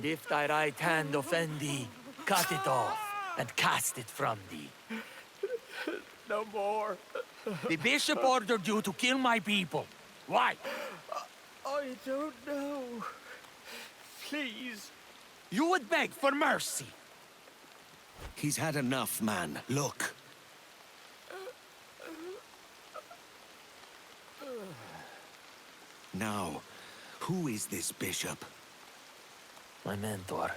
And if thy right hand offend thee, cut it off and cast it from thee. No more. The bishop ordered you to kill my people. Why? I don't know. Please. You would beg for mercy. He's had enough, man. Look. Now, who is this bishop? My mentor.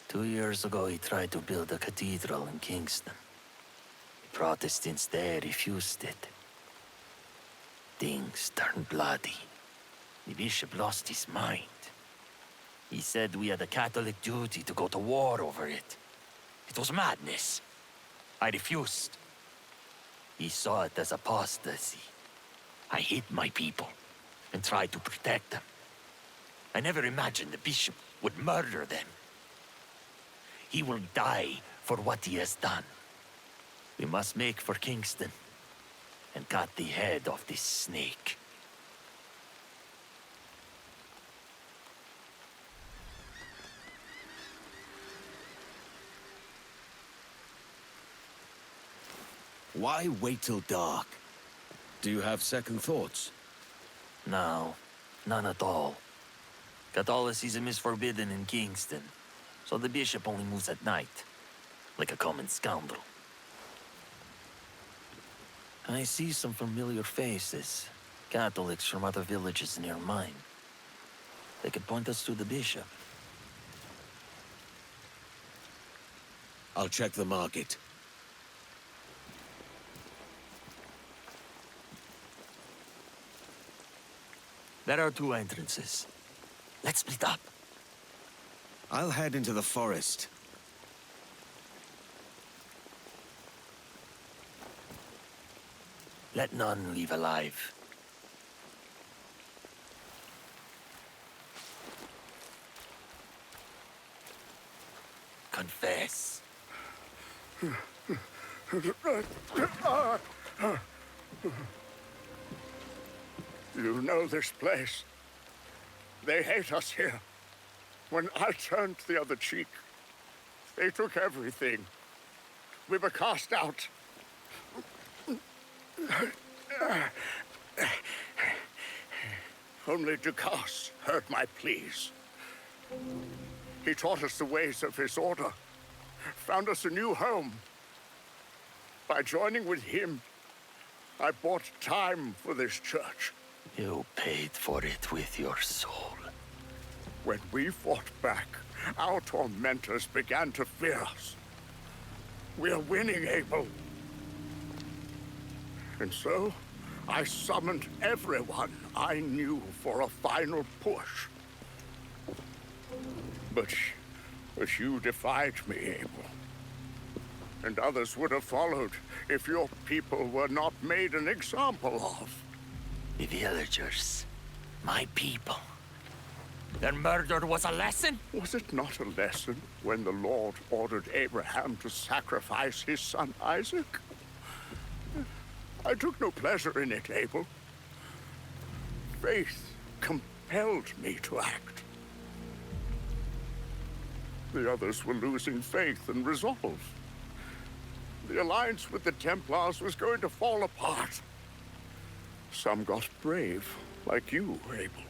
2 years ago, he tried to build a cathedral in Kingston. The Protestants there refused it. Things turned bloody. The bishop lost his mind. He said we had a Catholic duty to go to war over it. It was madness. I refused. He saw it as apostasy. I hid my people and tried to protect them. I never imagined the bishop would murder them. He will die for what he has done. We must make for Kingston and cut the head of this snake. Why wait till dark? Do you have second thoughts? No, none at all. Catholicism is forbidden in Kingston, so the bishop only moves at night, like a common scoundrel. I see some familiar faces, Catholics from other villages near mine. They could point us to the bishop. I'll check the market. There are 2 entrances. Let's split up. I'll head into the forest. Let none leave alive. Confess. You know this place. They hate us here. When I turned the other cheek, they took everything. We were cast out. Only Dukas heard my pleas. He taught us the ways of his order, found us a new home. By joining with him, I bought time for this church. You paid for it with your soul. When we fought back, our tormentors began to fear us. We're winning, Abel. And so, I summoned everyone I knew for a final push. But you defied me, Abel. And others would have followed if your people were not made an example of. The villagers, my people. Their murder was a lesson? Was it not a lesson when the Lord ordered Abraham to sacrifice his son Isaac? I took no pleasure in it, Abel. Faith compelled me to act. The others were losing faith and resolve. The alliance with the Templars was going to fall apart. Some got brave, like you, Abel.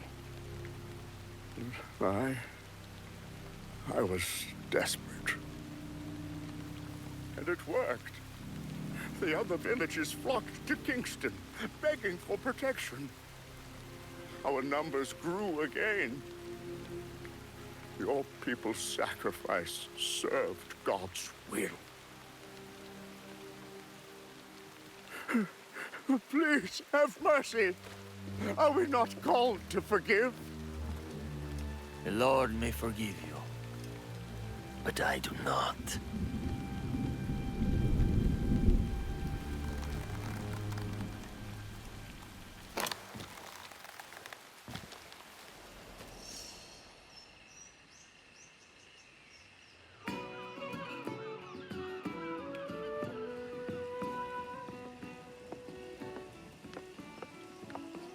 I was desperate. And it worked. The other villages flocked to Kingston, begging for protection. Our numbers grew again. Your people's sacrifice served God's will. Please, have mercy. Are we not called to forgive? The Lord may forgive you, but I do not.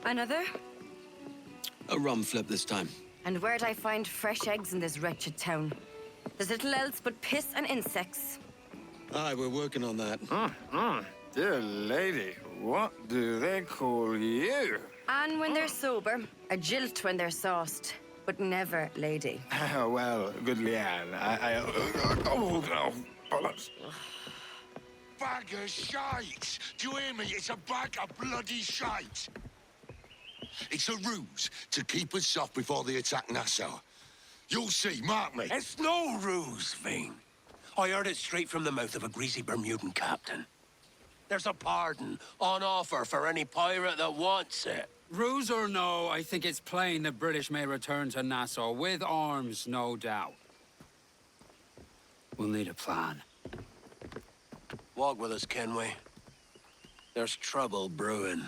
Another? A rum flip this time. And where'd I find fresh eggs in this wretched town? There's little else but piss and insects. Aye, we're working on that. Dear lady, what do they call you? And when they're sober, a jilt when they're sauced, but never lady. Well, good Leanne, oh, bollocks. Bag of shite! Do you hear me? It's a bag of bloody shite! It's a ruse to keep us soft before they attack Nassau. You'll see, mark me. It's no ruse, Vane. I heard it straight from the mouth of a greasy Bermudan captain. There's a pardon on offer for any pirate that wants it. Ruse or no, I think it's plain the British may return to Nassau with arms, no doubt. We'll need a plan. Walk with us, Kenway. There's trouble brewing.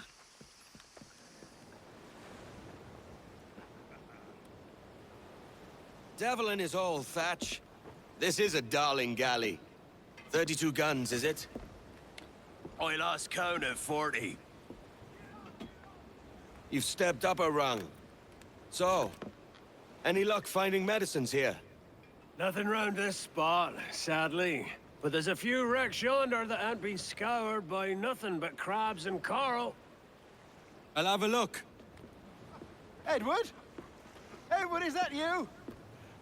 Devil in his hole, Thatch. This is a darling galley. 32 guns, is it? I lost count at 40. You've stepped up a rung. So, any luck finding medicines here? Nothing round this spot, sadly. But there's a few wrecks yonder that ain't been scoured by nothing but crabs and coral. I'll have a look. Edward? Edward, is that you?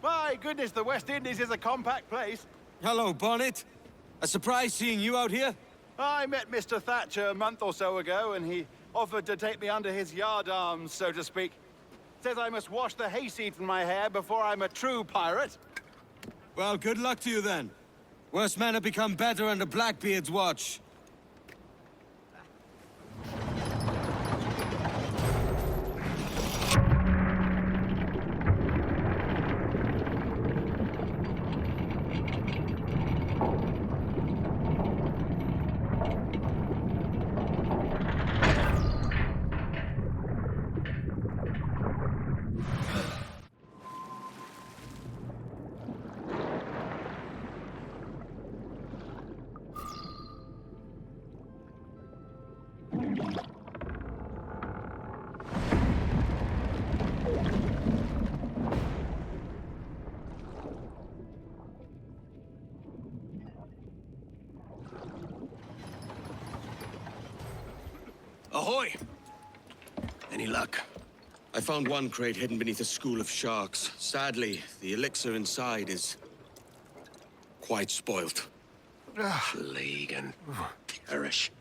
My goodness, the West Indies is a compact place. Hello, Bonnet. A surprise seeing you out here? I met Mr. Thatcher a month or so ago, and he offered to take me under his yardarms, so to speak. Says I must wash the hayseed from my hair before I'm a true pirate. Well, good luck to you then. Worse men have become better under Blackbeard's watch. Ahoy! Any luck? I found one crate hidden beneath a school of sharks. Sadly, the elixir inside is quite spoilt. Plague and perish.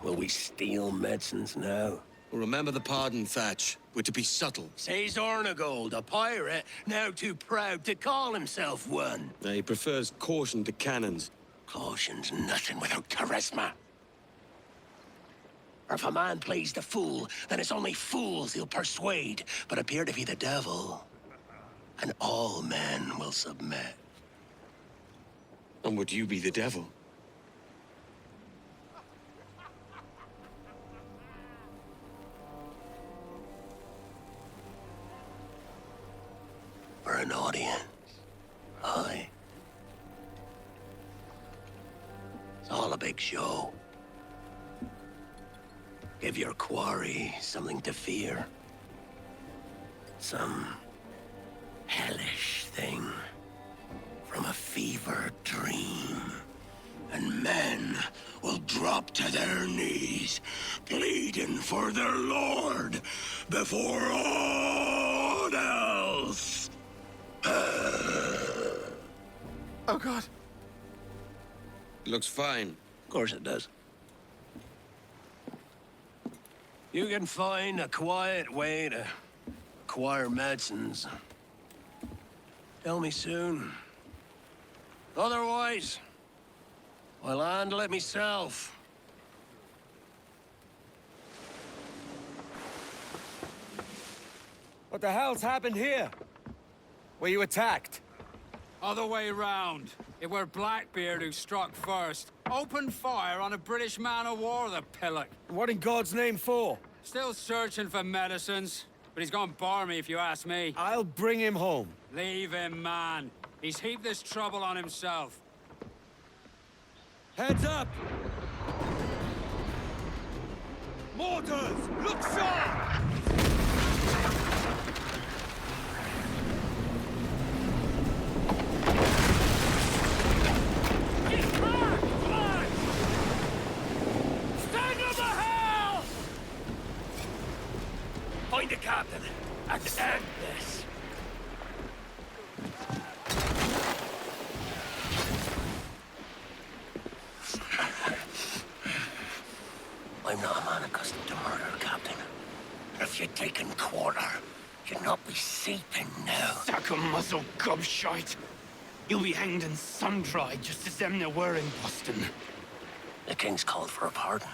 Will we steal medicines now? Remember the pardon, Thatch. We're to be subtle. Says Ornegold, a pirate, now too proud to call himself one. He prefers caution to cannons. Caution's nothing without charisma. Or if a man plays the fool, then it's only fools he'll persuade, but appear to be the devil. And all men will submit. And would you be the devil? For an audience, aye. It's all a big show. Give your quarry something to fear. Some hellish thing from a fevered dream. And men will drop to their knees, pleading for their lord before all else. Oh, God. Looks fine. Of course it does. You can find a quiet way to acquire medicines. Tell me soon. Otherwise, I'll handle it myself. What the hell's happened here? Were you attacked? Other way round. It were Blackbeard who struck first. Opened fire on a British man-o'-war, the pillock. What in God's name for? Still searching for medicines, but he's gone barmy if you ask me. I'll bring him home. Leave him, man. He's heaped this trouble on himself. Heads up! Mortars! Look sharp! Find the captain and end this. I'm not a man accustomed to murder, Captain. If you'd taken quarter, you'd not be seeping now. Sack a muzzle, gobshite. You'll be hanged and sun-dried just as them there were in Boston. The king's called for a pardon.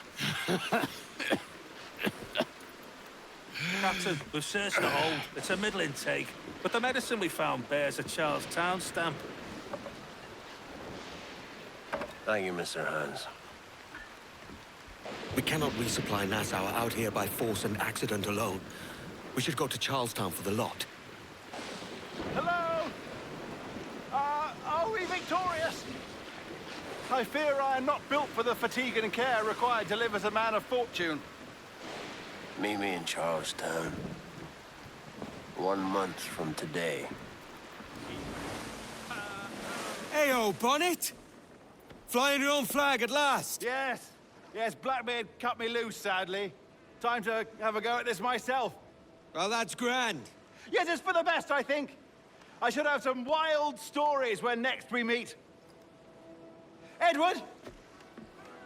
Captain, we've searched the hold. It's a middling take, but the medicine we found bears a Charlestown stamp. Thank you, Mr. Hans. We cannot resupply Nassau out here by force and accident alone. We should go to Charlestown for the lot. Hello? Are we victorious? I fear I am not built for the fatigue and care required to live as a man of fortune. Meet me in Charlestown. 1 month from today. Hey-o, Bonnet! Flying your own flag at last! Yes. Yes, Blackbeard cut me loose, sadly. Time to have a go at this myself. Well, that's grand. Yes, it's for the best, I think. I should have some wild stories when next we meet. Edward!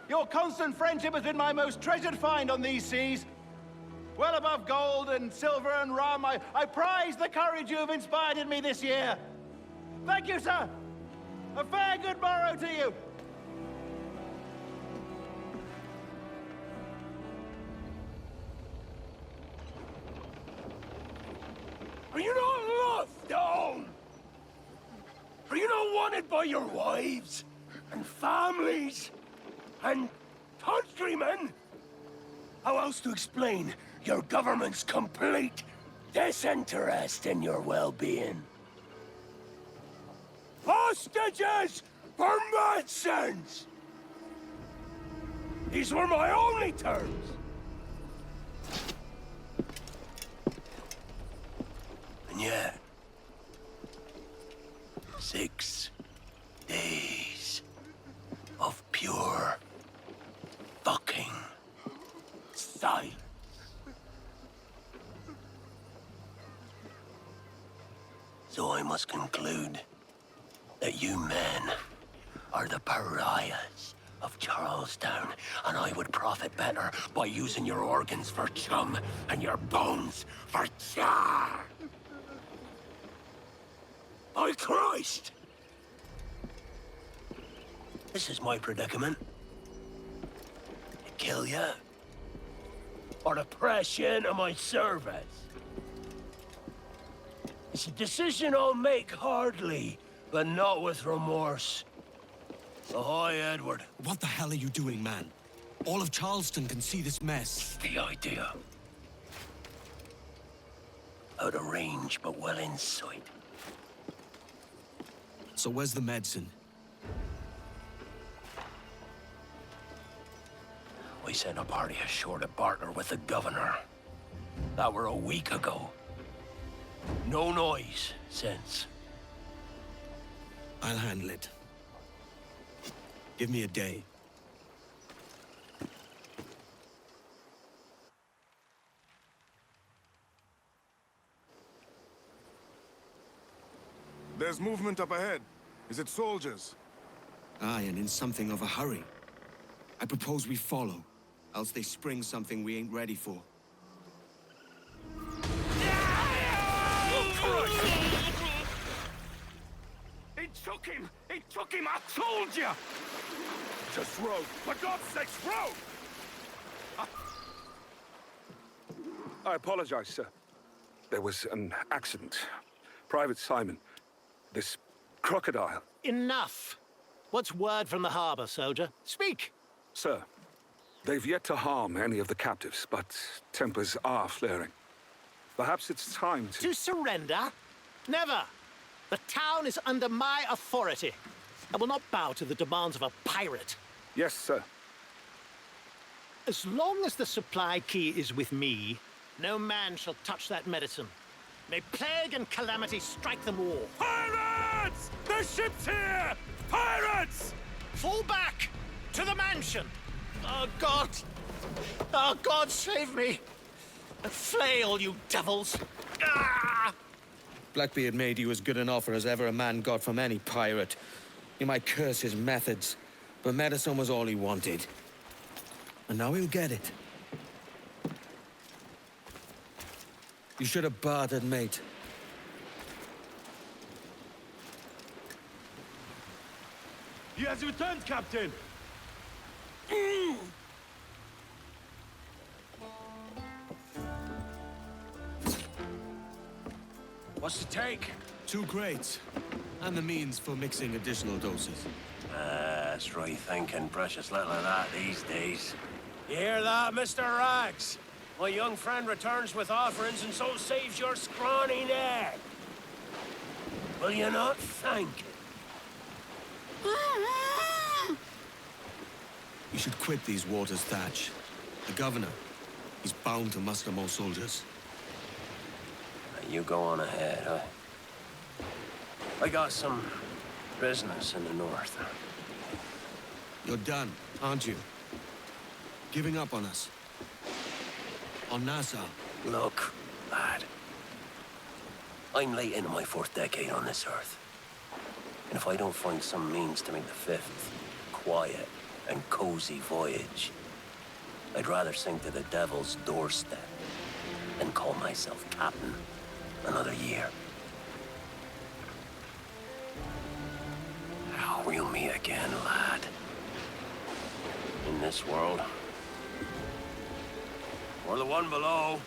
Your constant friendship has been my most treasured find on these seas. Well above gold and silver and rum, I prize the courage you have inspired in me this year. Thank you, sir. A fair good morrow to you. Are you not loved down? Are you not wanted by your wives and families and countrymen? How else to explain your government's complete disinterest in your well-being? Hostages for medicines! These were my only terms. And yet, 6 days of pure fucking silence. So I must conclude that you men are the pariahs of Charlestown, and I would profit better by using your organs for chum and your bones for char. By Christ! This is my predicament. To kill you, or to press you into my service. It's a decision I'll make hardly, but not with remorse. Ahoy, Edward. What the hell are you doing, man? All of Charleston can see this mess. The idea. Out of range, but well in sight. So where's the medicine? We sent a party ashore to barter with the governor. That were a week ago. No noise since. I'll handle it. Give me a day. There's movement up ahead. Is it soldiers? Aye, and in something of a hurry. I propose we follow, else they spring something we ain't ready for. It took him! It took him! I told you! Just row. For God's sake, row! I apologize, sir. There was an accident. Private Simon. This crocodile. Enough! What's word from the harbor, soldier? Speak! Sir, they've yet to harm any of the captives, but tempers are flaring. Perhaps it's time to... To surrender? Never! The town is under my authority. I will not bow to the demands of a pirate. Yes, sir. As long as the supply key is with me, no man shall touch that medicine. May plague and calamity strike them all. Pirates! The ship's here! Pirates! Fall back! To the mansion! Oh, God! Oh, God, save me! Flail, you devils! Ah! Blackbeard made you as good an offer as ever a man got from any pirate. You might curse his methods, but medicine was all he wanted. And now he'll get it. You should have bartered, mate. He has returned, Captain! What's the take? 2 crates, and the means for mixing additional doses. That's right thinking. Precious little of that these days. You hear that, Mr. Rags? My young friend returns with offerings and so saves your scrawny neck. Will you not thank him? You should quit these waters, Thatch. The governor, he's bound to muster more soldiers. You go on ahead, I got some business in the north. You're done, aren't you? Giving up on us? On Nassau? Look, lad. I'm late into my 4th decade on this earth. And if I don't find some means to make the 5th quiet and cozy voyage, I'd rather sink to the devil's doorstep than call myself captain another year. Oh, we'll meet again, lad. In this world. Or the one below.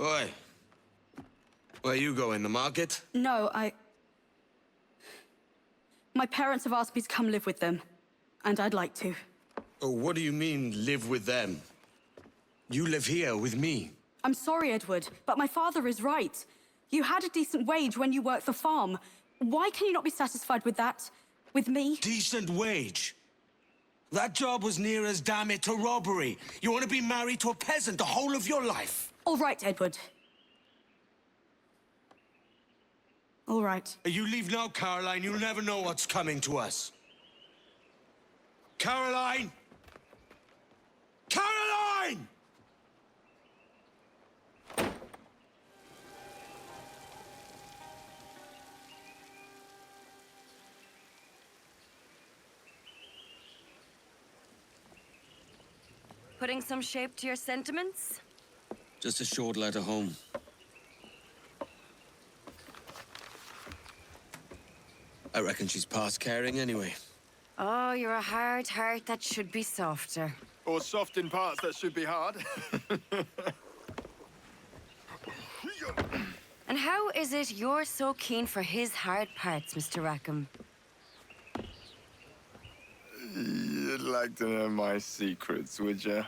Oi. Where you going, the market? No, my parents have asked me to come live with them, and I'd like to. Oh, what do you mean, live with them? You live here with me. I'm sorry, Edward, but my father is right. You had a decent wage when you worked the farm. Why can you not be satisfied with that? With me? Decent wage? That job was near as, damn it, to robbery. You want to be married to a peasant the whole of your life? All right, Edward. All right. You leave now, Caroline. You'll never know what's coming to us. Caroline! Caroline! Putting some shape to your sentiments? Just a short letter home. I reckon she's past caring anyway. Oh, you're a hard heart that should be softer. Or soft in parts that should be hard. And how is it you're so keen for his hard parts, Mr. Rackham? You'd like to know my secrets, would you?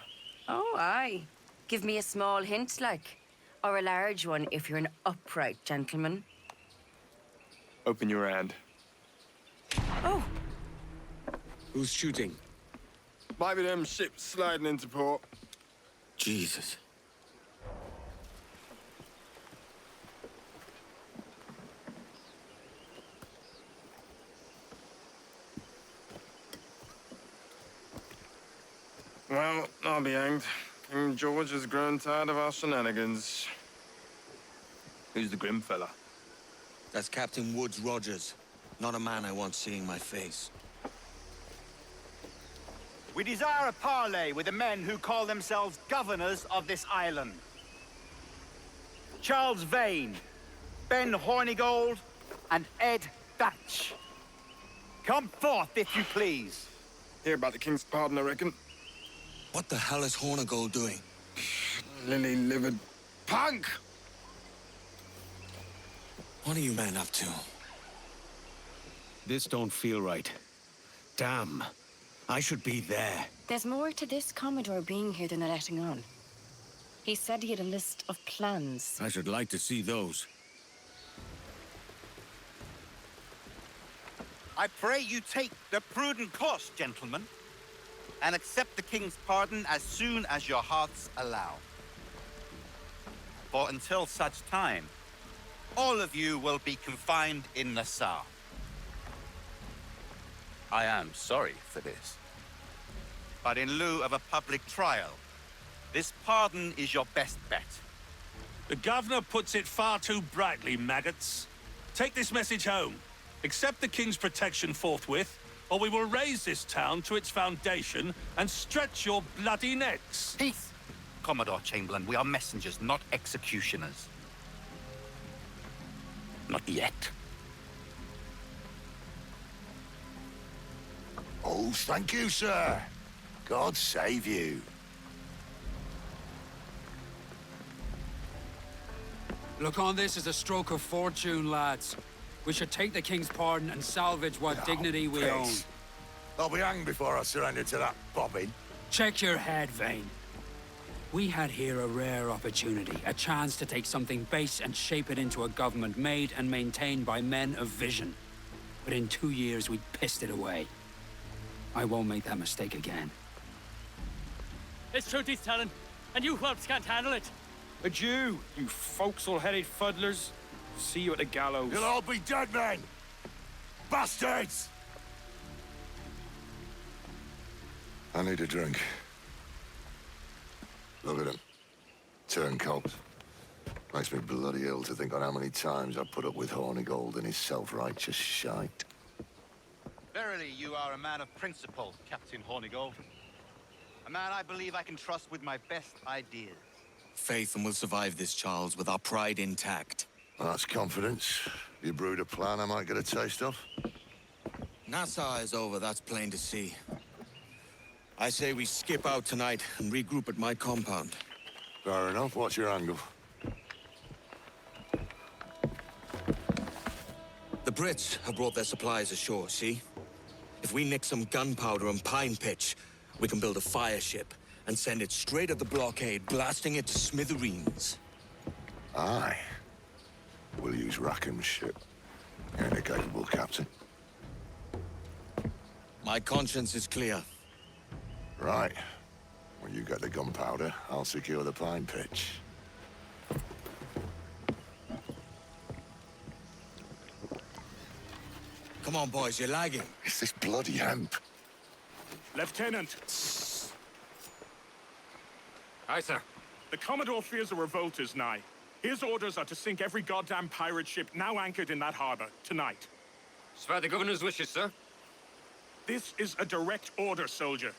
Oh, aye. Give me a small hint, like. Or a large one, if you're an upright gentleman. Open your hand. Oh. Who's shooting? Might be them ships sliding into port. Jesus. Well, I'll be hanged. King George has grown tired of our shenanigans. Who's the grim fella? That's Captain Woods Rogers. Not a man I want seeing my face. We desire a parley with the men who call themselves governors of this island. Charles Vane, Ben Hornigold, and Ed Thatch. Come forth, if you please. Hear about the king's pardon, I reckon. What the hell is Hornigold doing? Lily-livered punk! What are you men up to? This don't feel right. Damn. I should be there. There's more to this Commodore being here than they're letting on. He said he had a list of plans. I should like to see those. I pray you take the prudent course, gentlemen, and accept the king's pardon as soon as your hearts allow. For until such time, all of you will be confined in Nassau. I am sorry for this. but in lieu of a public trial. This pardon is your best bet. The governor puts it far too brightly, maggots. Take this message home. Accept the king's protection forthwith, or we will raise this town to its foundation and stretch your bloody necks. Peace! Commodore Chamberlain, we are messengers, not executioners. Not yet. Oh, thank you, sir. God save you. Look on this as a stroke of fortune, lads. We should take the king's pardon and salvage what dignity we own. I'll be hanged before I surrender to that bobbin. Check your head, Vane. We had here a rare opportunity, a chance to take something base and shape it into a government made and maintained by men of vision. But in 2 years, we pissed it away. I won't make that mistake again. It's truth he's telling, and you whelps can't handle it. Adieu, you forecastle-headed fuddlers. See you at the gallows. You'll all be dead men! Bastards! I need a drink. Look at him. Turncoat. Makes me bloody ill to think on how many times I put up with Hornigold and his self-righteous shite. Verily, you are a man of principle, Captain Hornigold. A man I believe I can trust with my best ideas. Faith, and we'll survive this, Charles, with our pride intact. Well, that's confidence. You brewed a plan I might get a taste of? Nassau is over, that's plain to see. I say we skip out tonight and regroup at my compound. Fair enough. What's your angle? The Brits have brought their supplies ashore, see? If we nick some gunpowder and pine pitch, we can build a fire ship and send it straight at the blockade, blasting it to smithereens. Aye. We'll use Rackham's ship. You're a capable captain. My conscience is clear. Right. When you get the gunpowder, I'll secure the pine pitch. Come on, boys, you're lagging. It's this bloody hemp. Lieutenant! Aye, sir. The Commodore fears a revolt is nigh. His orders are to sink every goddamn pirate ship now anchored in that harbor, tonight. Swear the governor's wishes, sir. This is a direct order, soldier.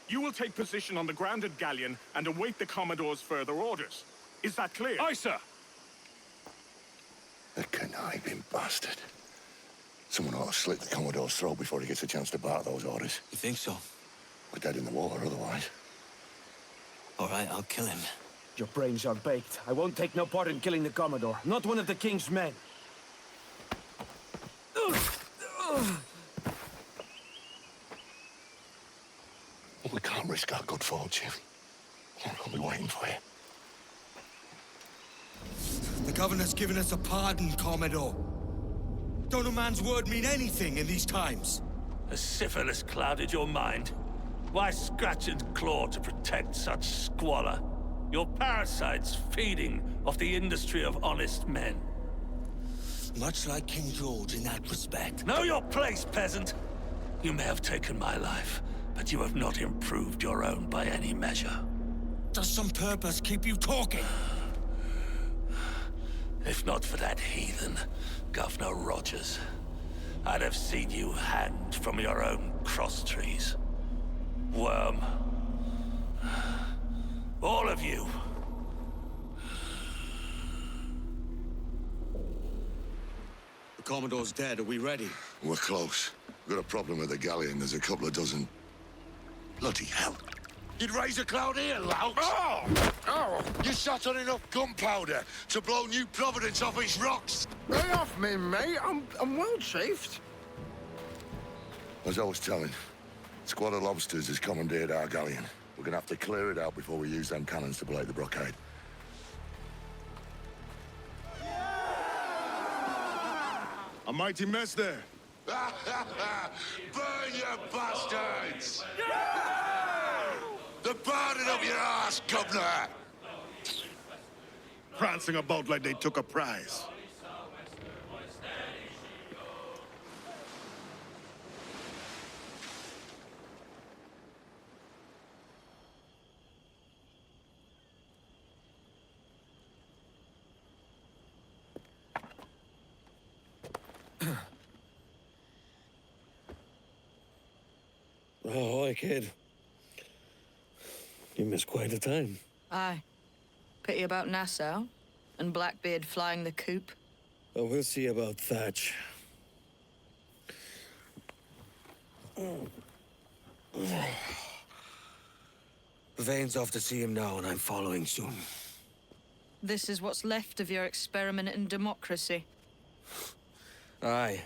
You will take position on the grounded galleon and await the Commodore's further orders. Is that clear? Aye, sir. The conniving bastard. Someone ought to slit the Commodore's throat before he gets a chance to bark those orders. You think so? We're dead in the water otherwise. All right, I'll kill him. Your brains are baked. I won't take no part in killing the Commodore. Not one of the King's men. We can't risk our good fortune. I'll be waiting for you. The governor's given us a pardon, Commodore. Don't a man's word mean anything in these times? Has syphilis clouded your mind? Why scratch and claw to protect such squalor? Your parasites feeding off the industry of honest men. Much like King George in that respect. Know your place, peasant! You may have taken my life, but you have not improved your own by any measure. Does some purpose keep you talking? If not for that heathen, Governor Rogers, I'd have seen you hanged from your own cross trees. Worm. All of you. The Commodore's dead. Are we ready? We're close. We've got a problem with the galleon. There's a couple of dozen. Bloody hell. You'd raise a cloud here, lout! Oh! You sat on enough gunpowder to blow New Providence off its rocks! Lay off me, mate. I'm well chafed. As I was telling, squad of lobsters has commandeered our galleon. We're gonna have to clear it out before we use them cannons to blow the blockade. A mighty mess there. Burn, you bastards! The pardon of your ass, governor! Prancing about like they took a prize. Ahoy, kid. You missed quite a time. Aye. Pity about Nassau and Blackbeard flying the coop. Oh, we'll see about Thatch. Vane's off to see him now, and I'm following soon. This is what's left of your experiment in democracy. Aye.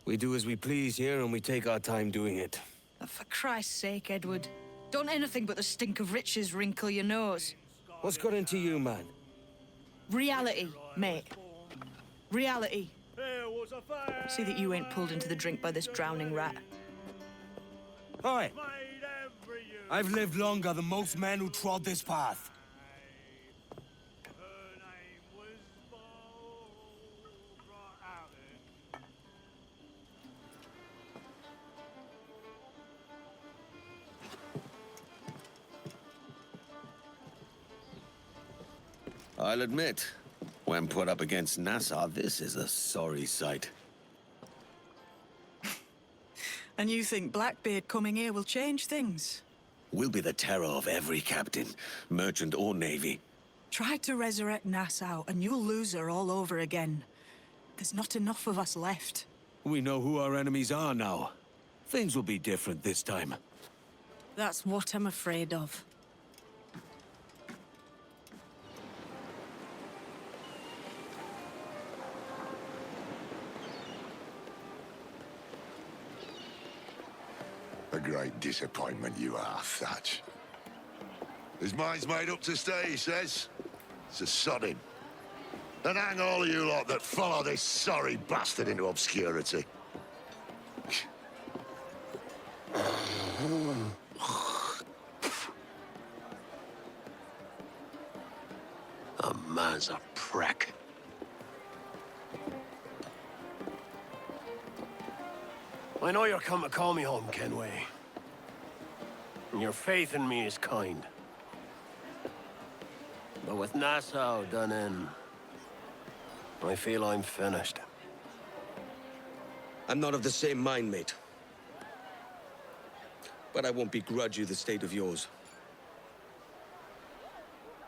We do as we please here, and we take our time doing it. For Christ's sake, Edward. Don't anything but the stink of riches wrinkle your nose. What's got into you, man? Reality, mate. Reality. See that you ain't pulled into the drink by this drowning rat. Oi! I've lived longer than most men who trod this path. I'll admit, when put up against Nassau, this is a sorry sight. And you think Blackbeard coming here will change things? We'll be the terror of every captain, merchant or navy. Try to resurrect Nassau, and you'll lose her all over again. There's not enough of us left. We know who our enemies are now. Things will be different this time. That's what I'm afraid of. A great disappointment you are, Thatch. His mind's made up to stay, he says. It's a sodding. And hang all of you lot that follow this sorry bastard into obscurity. A man's a prick. I know you're come to call me home, Kenway. And your faith in me is kind. But with Nassau done in, I feel I'm finished. I'm not of the same mind, mate. But I won't begrudge you the state of yours.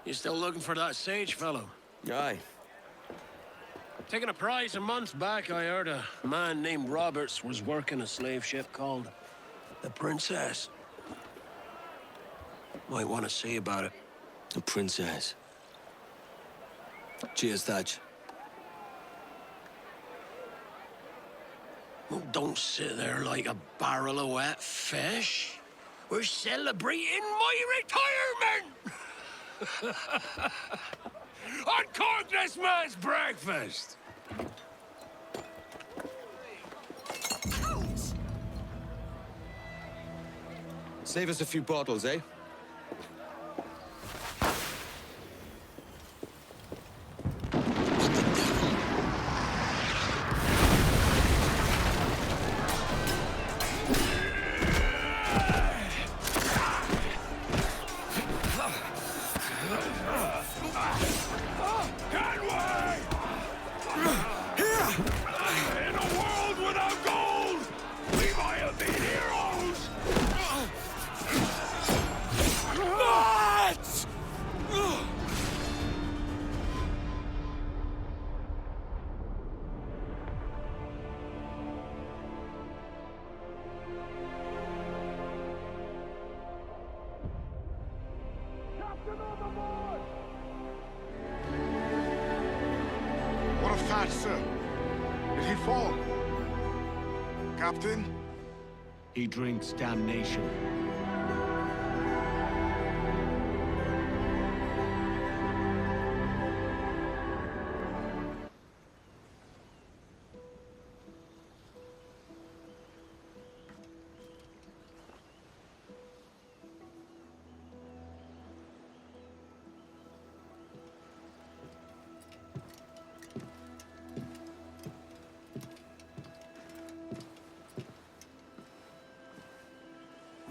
You still looking for that sage fellow? Aye. Taking a prize a month back, I heard a man named Roberts was working a slave ship called the Princess. Might want to see about it. The Princess. Cheers, Thatch. Well, don't sit there like a barrel of wet fish. We're celebrating my retirement! Uncork this man's breakfast! Save us a few bottles, eh? What of Thatch, sir? Did he fall? Captain? He drinks damnation.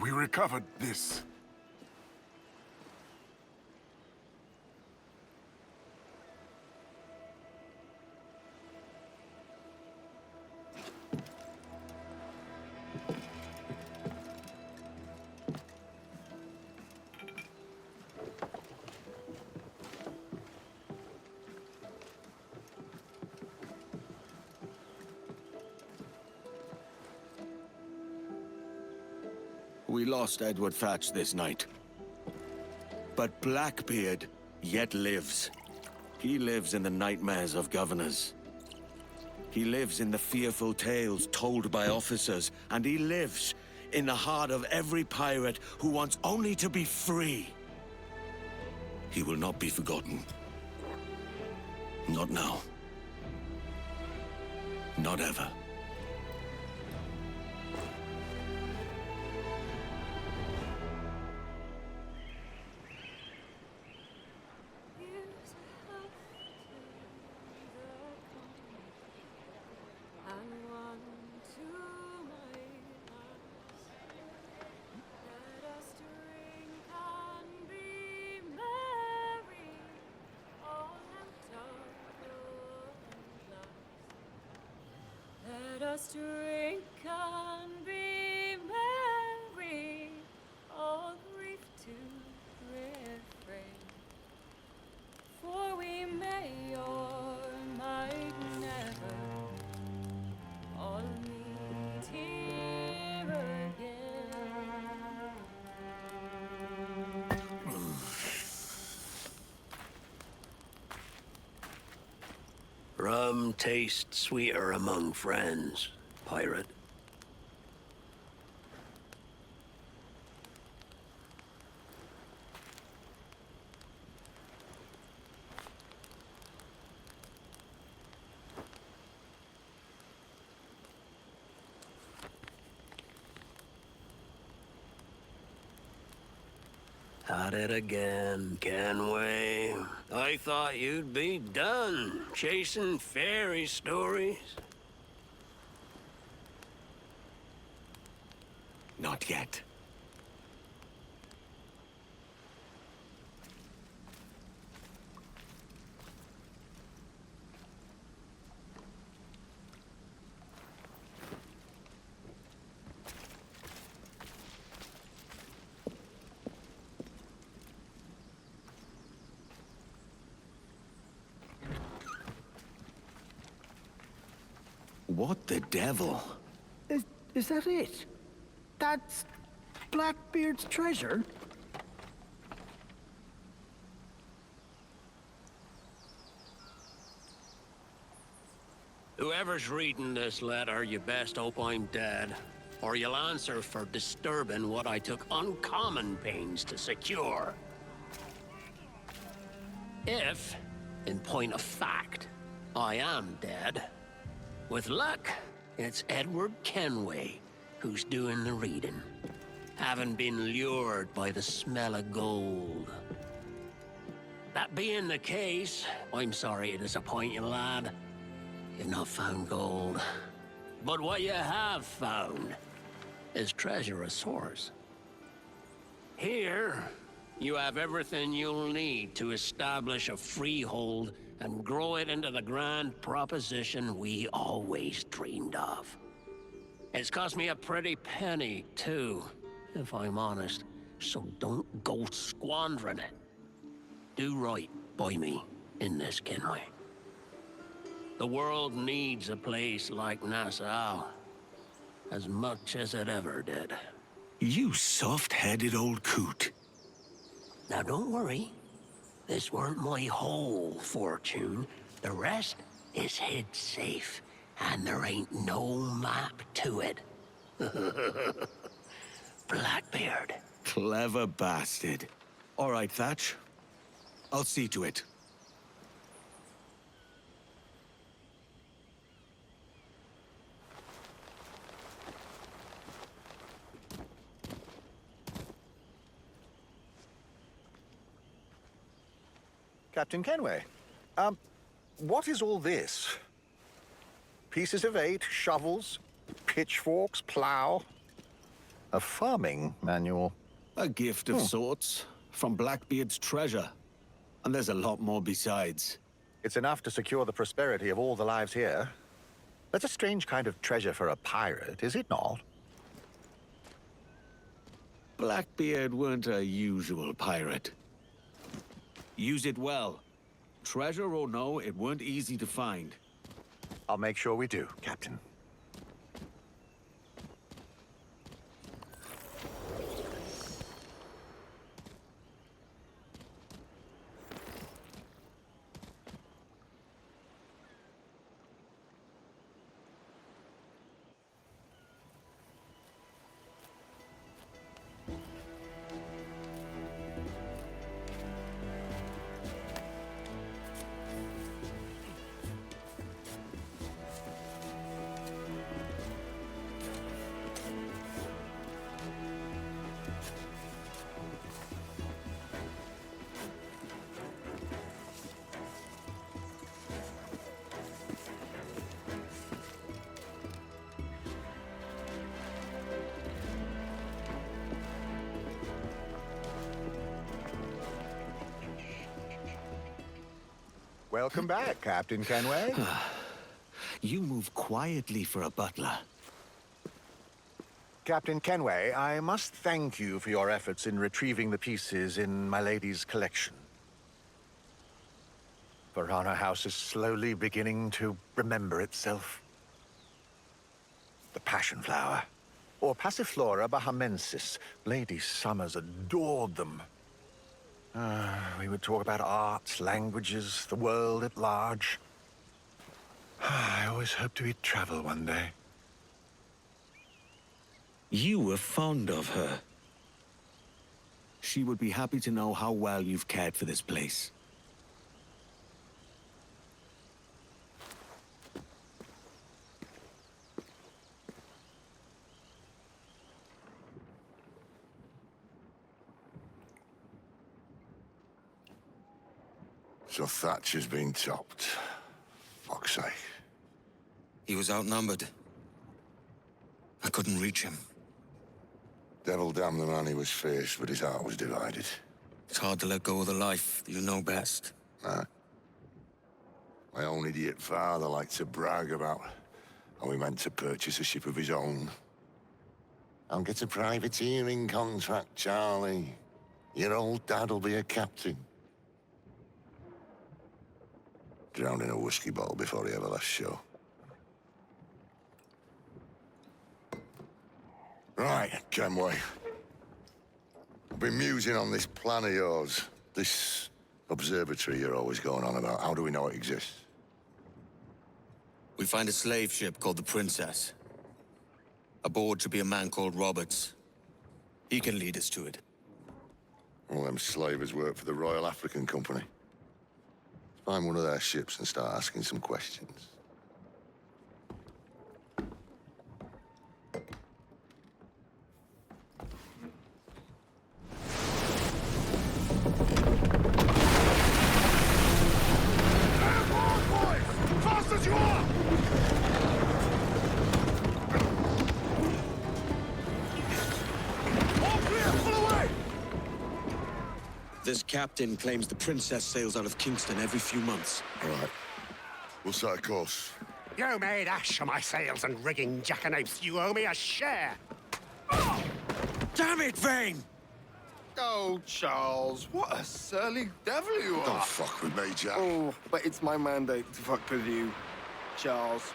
We recovered this. We lost Edward Thatch this night. But Blackbeard yet lives. He lives in the nightmares of governors. He lives in the fearful tales told by officers, and he lives in the heart of every pirate who wants only to be free. He will not be forgotten. Not now. Not ever. Let us drink and be merry, all grief to refrain. For we may or might never all meet here again. Rum tastes sweeter among friends, pirate. At it again, Kenway. I thought you'd be done chasing fairy stories. Not yet. What the devil? Is that it? That's Blackbeard's treasure? Whoever's reading this letter, you best hope I'm dead, or you'll answer for disturbing what I took uncommon pains to secure. If, in point of fact, I am dead, with luck, it's Edward Kenway who's doing the reading, having been lured by the smell of gold. That being the case, I'm sorry to disappoint you, lad. You've not found gold. But what you have found is treasure of sorts. Here, you have everything you'll need to establish a freehold and grow it into the grand proposition we always dreamed of. It's cost me a pretty penny, too, if I'm honest, so don't go squandering it. Do right by me in this, Kenway. The world needs a place like Nassau, as much as it ever did. You soft-headed old coot. Now don't worry. This weren't my whole fortune. The rest is hid safe, and there ain't no map to it. Blackbeard. Clever bastard. All right, Thatch. I'll see to it. Captain Kenway, what is all this? Pieces of 8, shovels, pitchforks, plow. A farming manual. A gift of sorts, from Blackbeard's treasure. And there's a lot more besides. It's enough to secure the prosperity of all the lives here. That's a strange kind of treasure for a pirate, is it not? Blackbeard weren't a usual pirate. Use it well. Treasure or no, it weren't easy to find. I'll make sure we do, Captain. Welcome back, Captain Kenway. You move quietly for a butler. Captain Kenway, I must thank you for your efforts in retrieving the pieces in my lady's collection. Verona House is slowly beginning to remember itself. The passion flower, or Passiflora bahamensis. Lady Summers adored them. We would talk about arts, languages, the world at large. I always hoped we'd travel one day. You were fond of her. She would be happy to know how well you've cared for this place. So Thatcher's been topped. Fuck's sake. He was outnumbered. I couldn't reach him. Devil damn the man, he was fierce, but his heart was divided. It's hard to let go of the life you know best. Nah. My own idiot father liked to brag about how he meant to purchase a ship of his own. I'll get a privateering contract, Charlie. Your old dad'll be a captain. Drowned in a whiskey bottle before he ever left shore. Right, Kenway. I've been musing on this plan of yours. This observatory you're always going on about. How do we know it exists? We find a slave ship called the Princess. Aboard should be a man called Roberts. He can lead us to it. All them slavers work for the Royal African Company. Find one of their ships and start asking some questions. Fast as you are! All clear, pull away! This captain claims the Princess sails out of Kingston every few months. All right. We'll set a course. You made ash of my sails and rigging, jackanapes. You owe me a share. Damn it, Vane! Oh, Charles, what a surly devil you are. Don't fuck with me, Jack. Oh, but it's my mandate to fuck with you, Charles.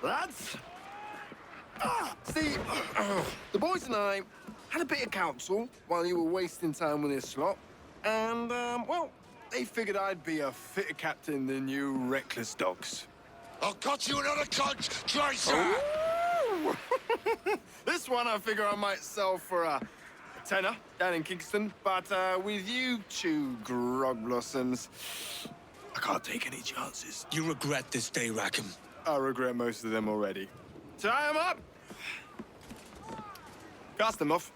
Lads! See, the boys and I had a bit of counsel while you were wasting time with this lot. And, well, they figured I'd be a fitter captain than you reckless dogs. I'll cut you another cunt, Tracer! Ooh. This one I figure I might sell for a tenner down in Kingston, but with you two grog blossoms, I can't take any chances. You regret this day, Rackham. I regret most of them already. Tie 'em up! Cast them off.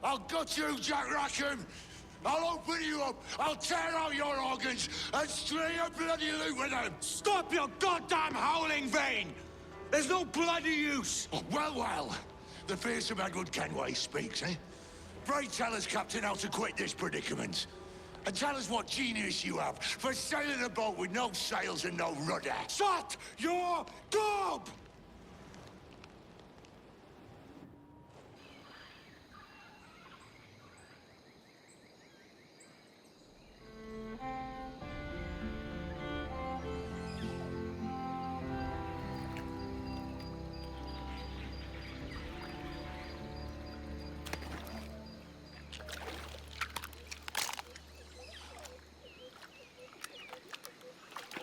I'll gut you, Jack Rackham! I'll open you up, I'll tear out your organs, and string your bloody loot with them! Stop your goddamn howling, Vane! There's no bloody use! Oh, well, the fearsome Edward Kenway speaks, eh? Pray tell us, Captain, how to quit this predicament. And tell us what genius you have for sailing a boat with no sails and no rudder. Shut your gob!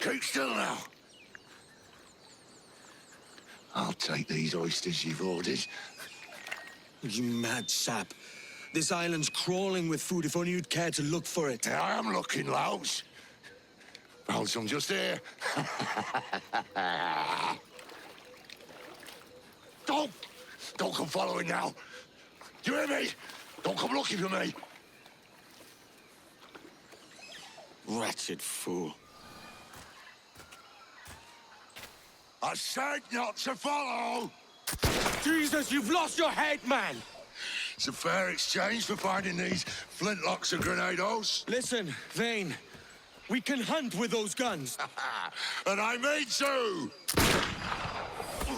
Keep still now. I'll take these oysters you've ordered. You mad sap. This island's crawling with food if only you'd care to look for it. I am looking, Louse. How lonesome just here. Don't come following now. Do you hear me? Don't come looking for me. Wretched fool. I said not to follow! Jesus, you've lost your head, man! It's a fair exchange for finding these flintlocks and grenados. Listen, Vane. We can hunt with those guns. And I mean to!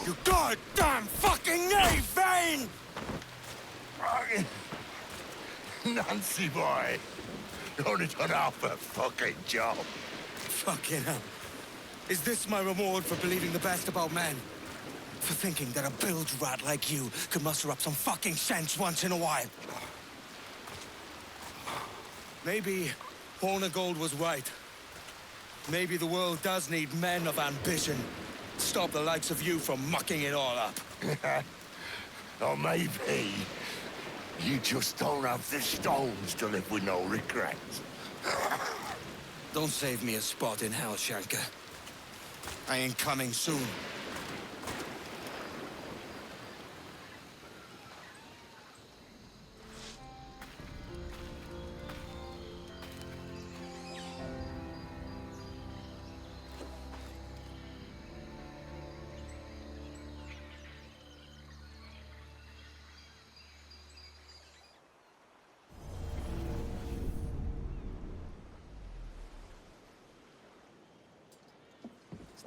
You goddamn fucking knave, Vane! Nancy boy. Only done half a fucking job. Fucking hell. Is this my reward for believing the best about men? For thinking that a bilge rat like you could muster up some fucking sense once in a while? Maybe Hornigold was right. Maybe the world does need men of ambition. Stop the likes of you from mucking it all up. Or maybe you just don't have the stones to live with no regrets. Don't save me a spot in hell, Shanker. I ain't coming soon.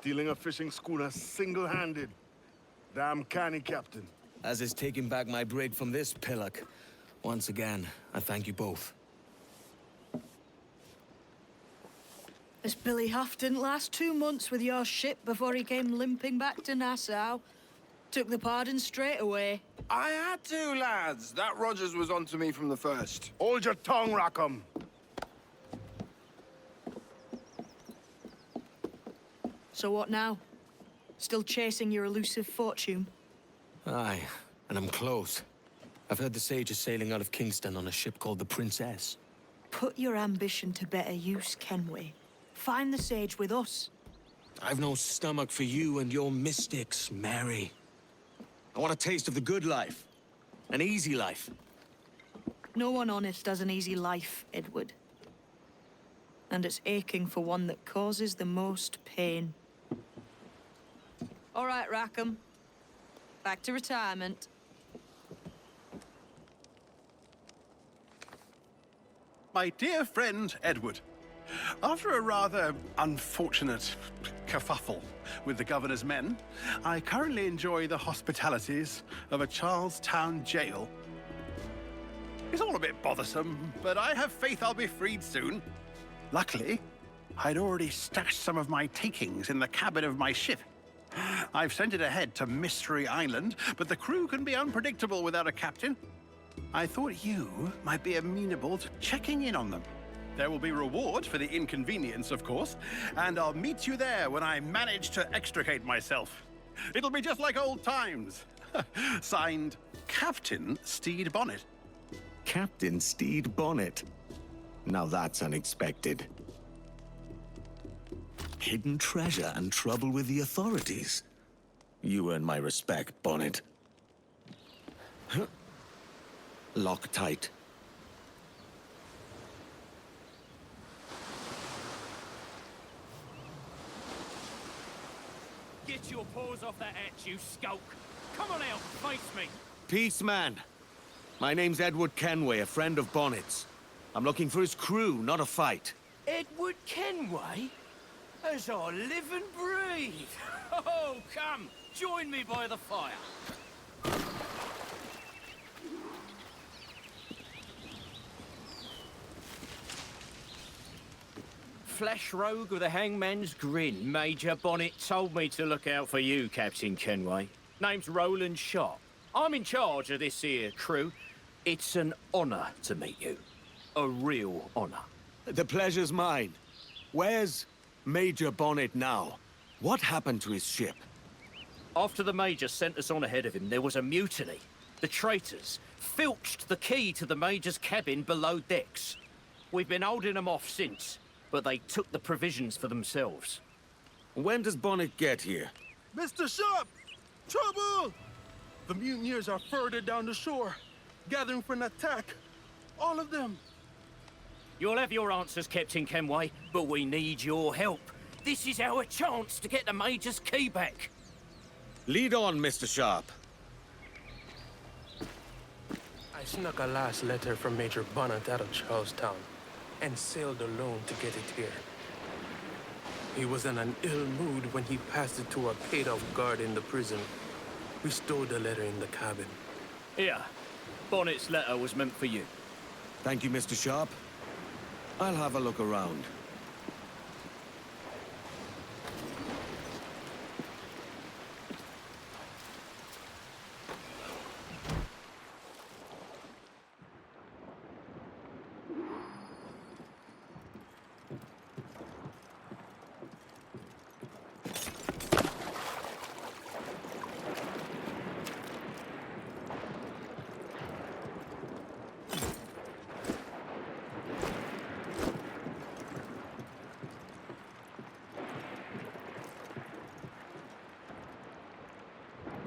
Stealing a fishing schooner single-handed. Damn canny, Captain. As is taking back my brig from this pillock. Once again, I thank you both. This Billy Huff didn't last 2 months with your ship before he came limping back to Nassau. Took the pardon straight away. I had to, lads. That Rogers was onto me from the first. Hold your tongue, Rackham. So what now? Still chasing your elusive fortune? Aye, and I'm close. I've heard the Sage is sailing out of Kingston on a ship called the Princess. Put your ambition to better use, Kenway. Find the Sage with us. I've no stomach for you and your mystics, Mary. I want a taste of the good life. An easy life. No one honest has an easy life, Edward. And it's aching for one that causes the most pain. All right, Rackham. Back to retirement. My dear friend, Edward. After a rather unfortunate kerfuffle with the governor's men, I currently enjoy the hospitalities of a Charlestown jail. It's all a bit bothersome, but I have faith I'll be freed soon. Luckily, I'd already stashed some of my takings in the cabin of my ship. I've sent it ahead to Mystery Island, but the crew can be unpredictable without a captain. I thought you might be amenable to checking in on them. There will be reward for the inconvenience, of course, and I'll meet you there when I manage to extricate myself. It'll be just like old times. Signed, Captain Steed Bonnet. Captain Steed Bonnet. Now that's unexpected. Hidden treasure and trouble with the authorities. You earn my respect, Bonnet. Lock tight. Get your paws off that hatch, you skulk. Come on out, face me. Peace, man. My name's Edward Kenway, a friend of Bonnet's. I'm looking for his crew, not a fight. Edward Kenway? As I live and breathe. Oh, come, join me by the fire. Flesh rogue with a hangman's grin. Major Bonnet told me to look out for you, Captain Kenway. Name's Roland Sharp. I'm in charge of this here crew. It's an honor to meet you. A real honor. The pleasure's mine. Where's Major Bonnet now? What happened to his ship? After the Major sent us on ahead of him, there was a mutiny. The traitors filched the key to the Major's cabin below decks. We've been holding them off since. but they took the provisions for themselves. When does Bonnet get here? Mr. Sharp! Trouble! The mutineers are further down the shore, gathering for an attack. All of them. You'll have your answers, Captain Kenway, but we need your help. This is our chance to get the Major's key back. Lead on, Mr. Sharp. I snuck a last letter from Major Bonnet out of Charlestown and sailed alone to get it here. He was in an ill mood when he passed it to a paid-off guard in the prison. We stowed the letter in the cabin. Here. Bonnet's letter was meant for you. Thank you, Mr. Sharp. I'll have a look around.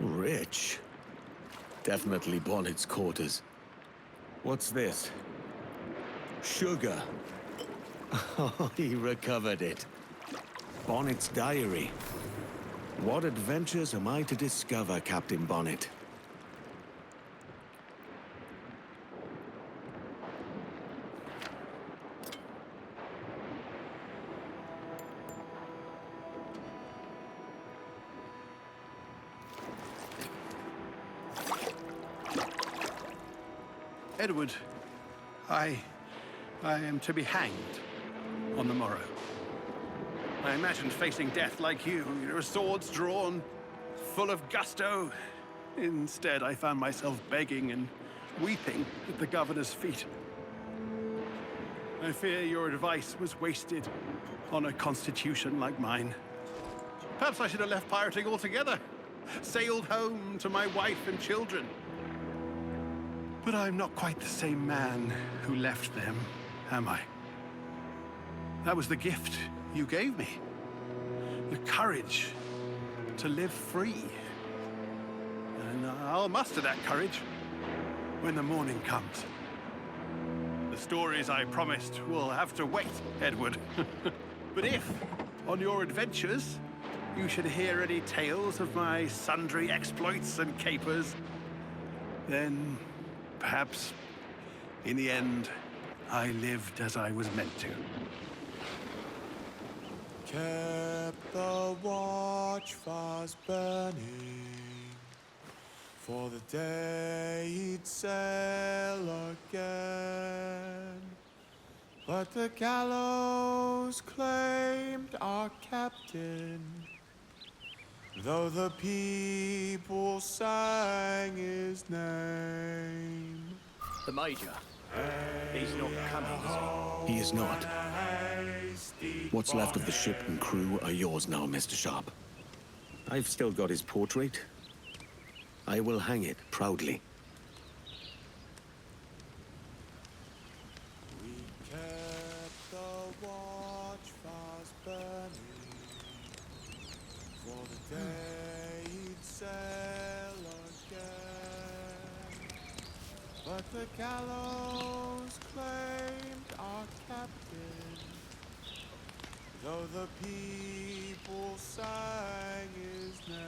Rich. Definitely Bonnet's quarters. What's this? Sugar. Oh, he recovered it. Bonnet's diary. What adventures am I to discover, Captain Bonnet? Edward, I am to be hanged on the morrow. I imagined facing death like you, swords drawn, full of gusto. Instead, I found myself begging and weeping at the governor's feet. I fear your advice was wasted on a constitution like mine. Perhaps I should have left pirating altogether, sailed home to my wife and children. But I'm not quite the same man who left them, am I? That was the gift you gave me. The courage to live free. And I'll muster that courage when the morning comes. The stories I promised will have to wait, Edward. But if, on your adventures, you should hear any tales of my sundry exploits and capers, then perhaps, in the end, I lived as I was meant to. Kept the watch fast burning, for the day he'd sail again. But the gallows claimed our captain, though the people sang his name. The Major. He's not coming, is He is not. What's left of the ship and crew are yours now, Mr. Sharp. I've still got his portrait. I will hang it proudly. We kept the watch fast burning, for the day he'd sail again. But the gallows claimed our captain, though the people sang his name.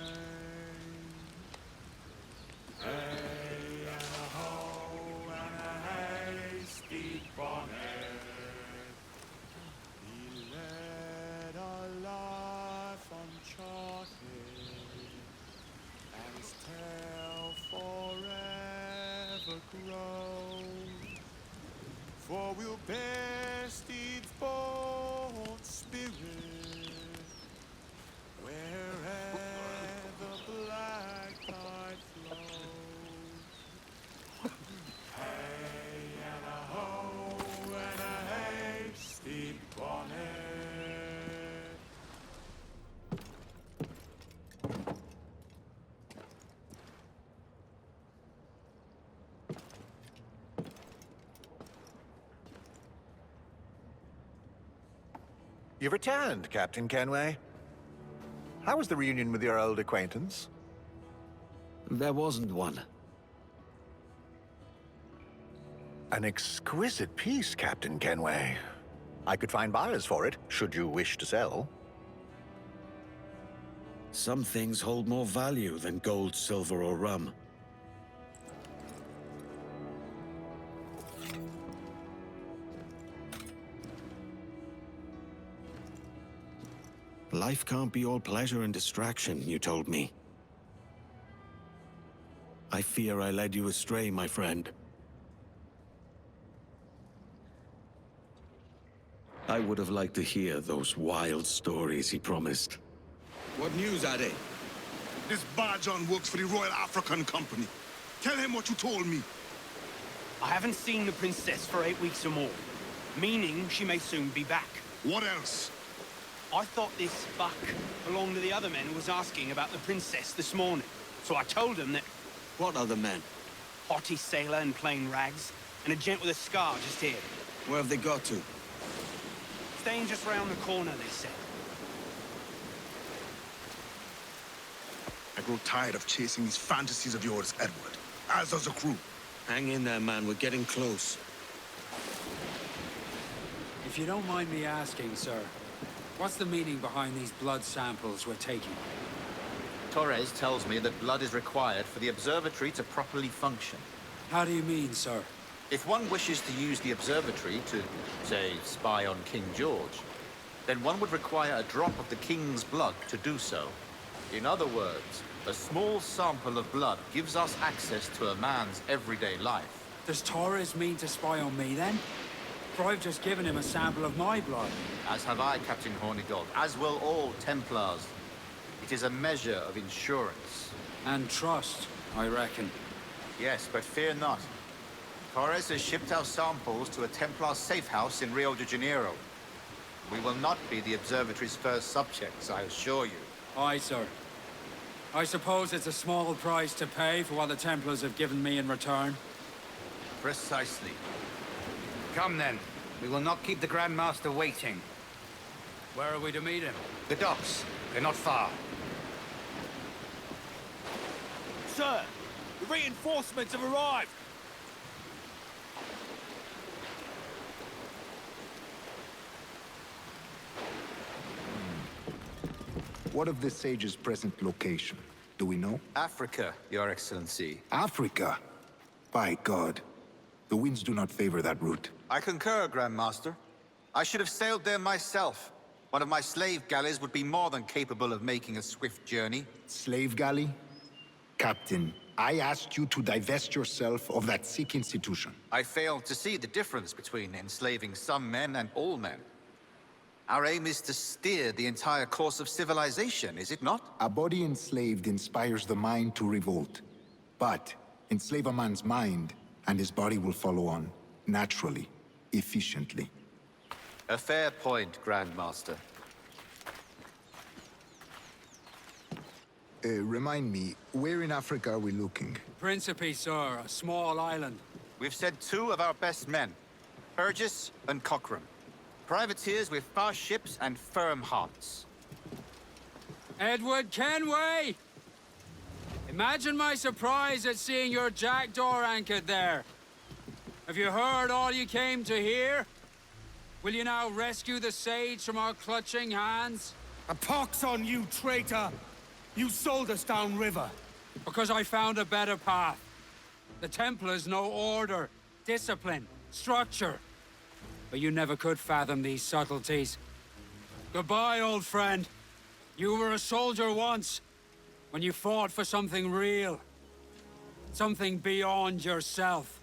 Hey and a ho and a hasty bonnet, he led a life uncharted, and his tale forever grows. For we'll bear steeds born spirit, wherever the black tide flows. Hey and a ho and a hasty bonnet. You've returned, Captain Kenway. How was the reunion with your old acquaintance? There wasn't one. An exquisite piece, Captain Kenway. I could find buyers for it, should you wish to sell. Some things hold more value than gold, silver, or rum. Life can't be all pleasure and distraction, you told me. I fear I led you astray, my friend. I would have liked to hear those wild stories he promised. What news are they? This Barjon works for the Royal African Company. Tell him what you told me. I haven't seen the princess for 8 weeks or more, meaning she may soon be back. What else? I thought this buck belonged to the other men who was asking about the princess this morning. So I told him that... What other men? Haughty sailor in plain rags, and a gent with a scar just here. Where have they got to? Staying just round the corner, they said. I grow tired of chasing these fantasies of yours, Edward. As does the crew. Hang in there, man. We're getting close. If you don't mind me asking, sir, what's the meaning behind these blood samples we're taking? Torres tells me that blood is required for the observatory to properly function. How do you mean, sir? If one wishes to use the observatory to, say, spy on King George, then one would require a drop of the king's blood to do so. In other words, a small sample of blood gives us access to a man's everyday life. Does Torres mean to spy on me, then? For I've just given him a sample of my blood. As have I, Captain Hornigold, as will all Templars. It is a measure of insurance. And trust, I reckon. Yes, but fear not. Torres has shipped our samples to a Templar safe house in Rio de Janeiro. We will not be the observatory's first subjects, I assure you. Aye, sir. I suppose it's a small price to pay for what the Templars have given me in return. Precisely. Come then. We will not keep the Grand Master waiting. Where are we to meet him? The docks. They're not far. Sir, the reinforcements have arrived. What of the sage's present location? Do we know? Africa, Your Excellency. Africa? By God. The winds do not favor that route. I concur, Grand Master. I should have sailed there myself. One of my slave galleys would be more than capable of making a swift journey. Slave galley? Captain, I asked you to divest yourself of that sick institution. I failed to see the difference between enslaving some men and all men. Our aim is to steer the entire course of civilization, is it not? A body enslaved inspires the mind to revolt. But enslave a man's mind, and his body will follow on, naturally, efficiently. A fair point, Grand Master. Remind me, where in Africa are we looking? Principe, sir, a small island. We've sent 2 of our best men, Burgess and Cochrane. Privateers with fast ships and firm hearts. Edward Kenway! Imagine my surprise at seeing your jackdaw anchored there. Have you heard all you came to hear? Will you now rescue the sage from our clutching hands? A pox on you, traitor! You sold us downriver. Because I found a better path. The Templars know order, discipline, structure. But you never could fathom these subtleties. Goodbye, old friend. You were a soldier once, when you fought for something real. Something beyond yourself.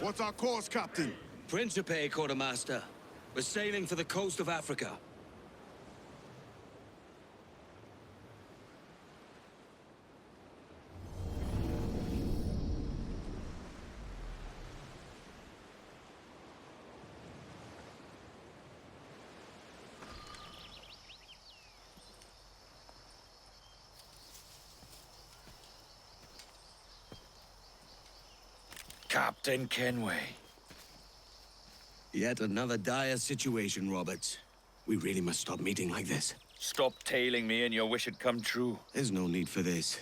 What's our course, Captain? Principe, Quartermaster. We're sailing for the coast of Africa. Captain Kenway. Yet another dire situation, Roberts. We really must stop meeting like this. Stop tailing me and your wish had come true. There's no need for this.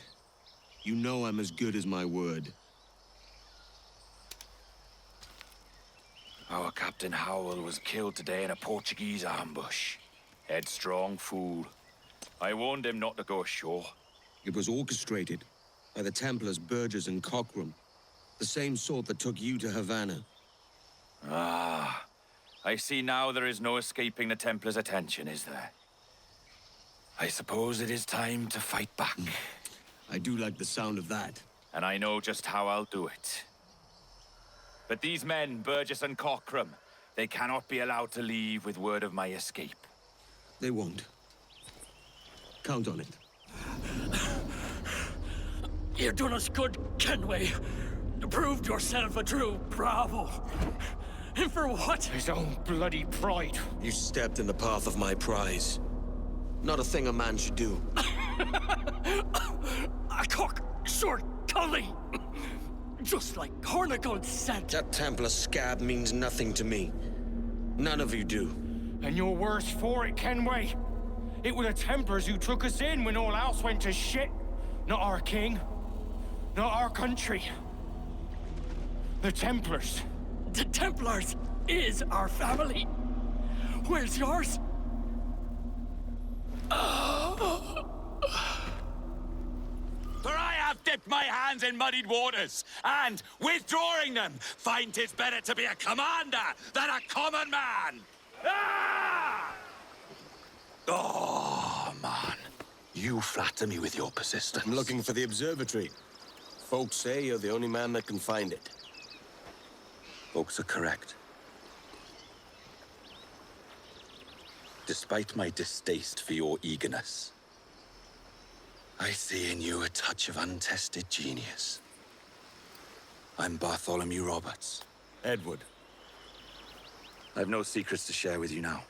You know I'm as good as my word. Our Captain Howell was killed today in a Portuguese ambush. Headstrong fool. I warned him not to go ashore. It was orchestrated by the Templars Burgess and Cockram. The same sort that took you to Havana. Ah, I see now there is no escaping the Templars' attention, is there? I suppose it is time to fight back. I do like the sound of that. And I know just how I'll do it. But these men, Burgess and Cockram, they cannot be allowed to leave with word of my escape. They won't. Count on it. You've done us good, Kenway. You proved yourself a true bravo. And for what? His own bloody pride. You stepped in the path of my prize. Not a thing a man should do. A cock short cully. Just like Hornigold said. That Templar scab means nothing to me. None of you do. And you're worse for it, Kenway. It were the Templars who took us in when all else went to shit. Not our king. Not our country. The Templars. The Templars is our family. Where's yours? For I have dipped my hands in muddied waters, and, withdrawing them, find 'tis better to be a commander than a common man! Ah! Oh, man. You flatter me with your persistence. I'm looking for the observatory. Folks say you're the only man that can find it. Folks are correct. Despite my distaste for your eagerness, I see in you a touch of untested genius. I'm Bartholomew Roberts. Edward. I've no secrets to share with you now.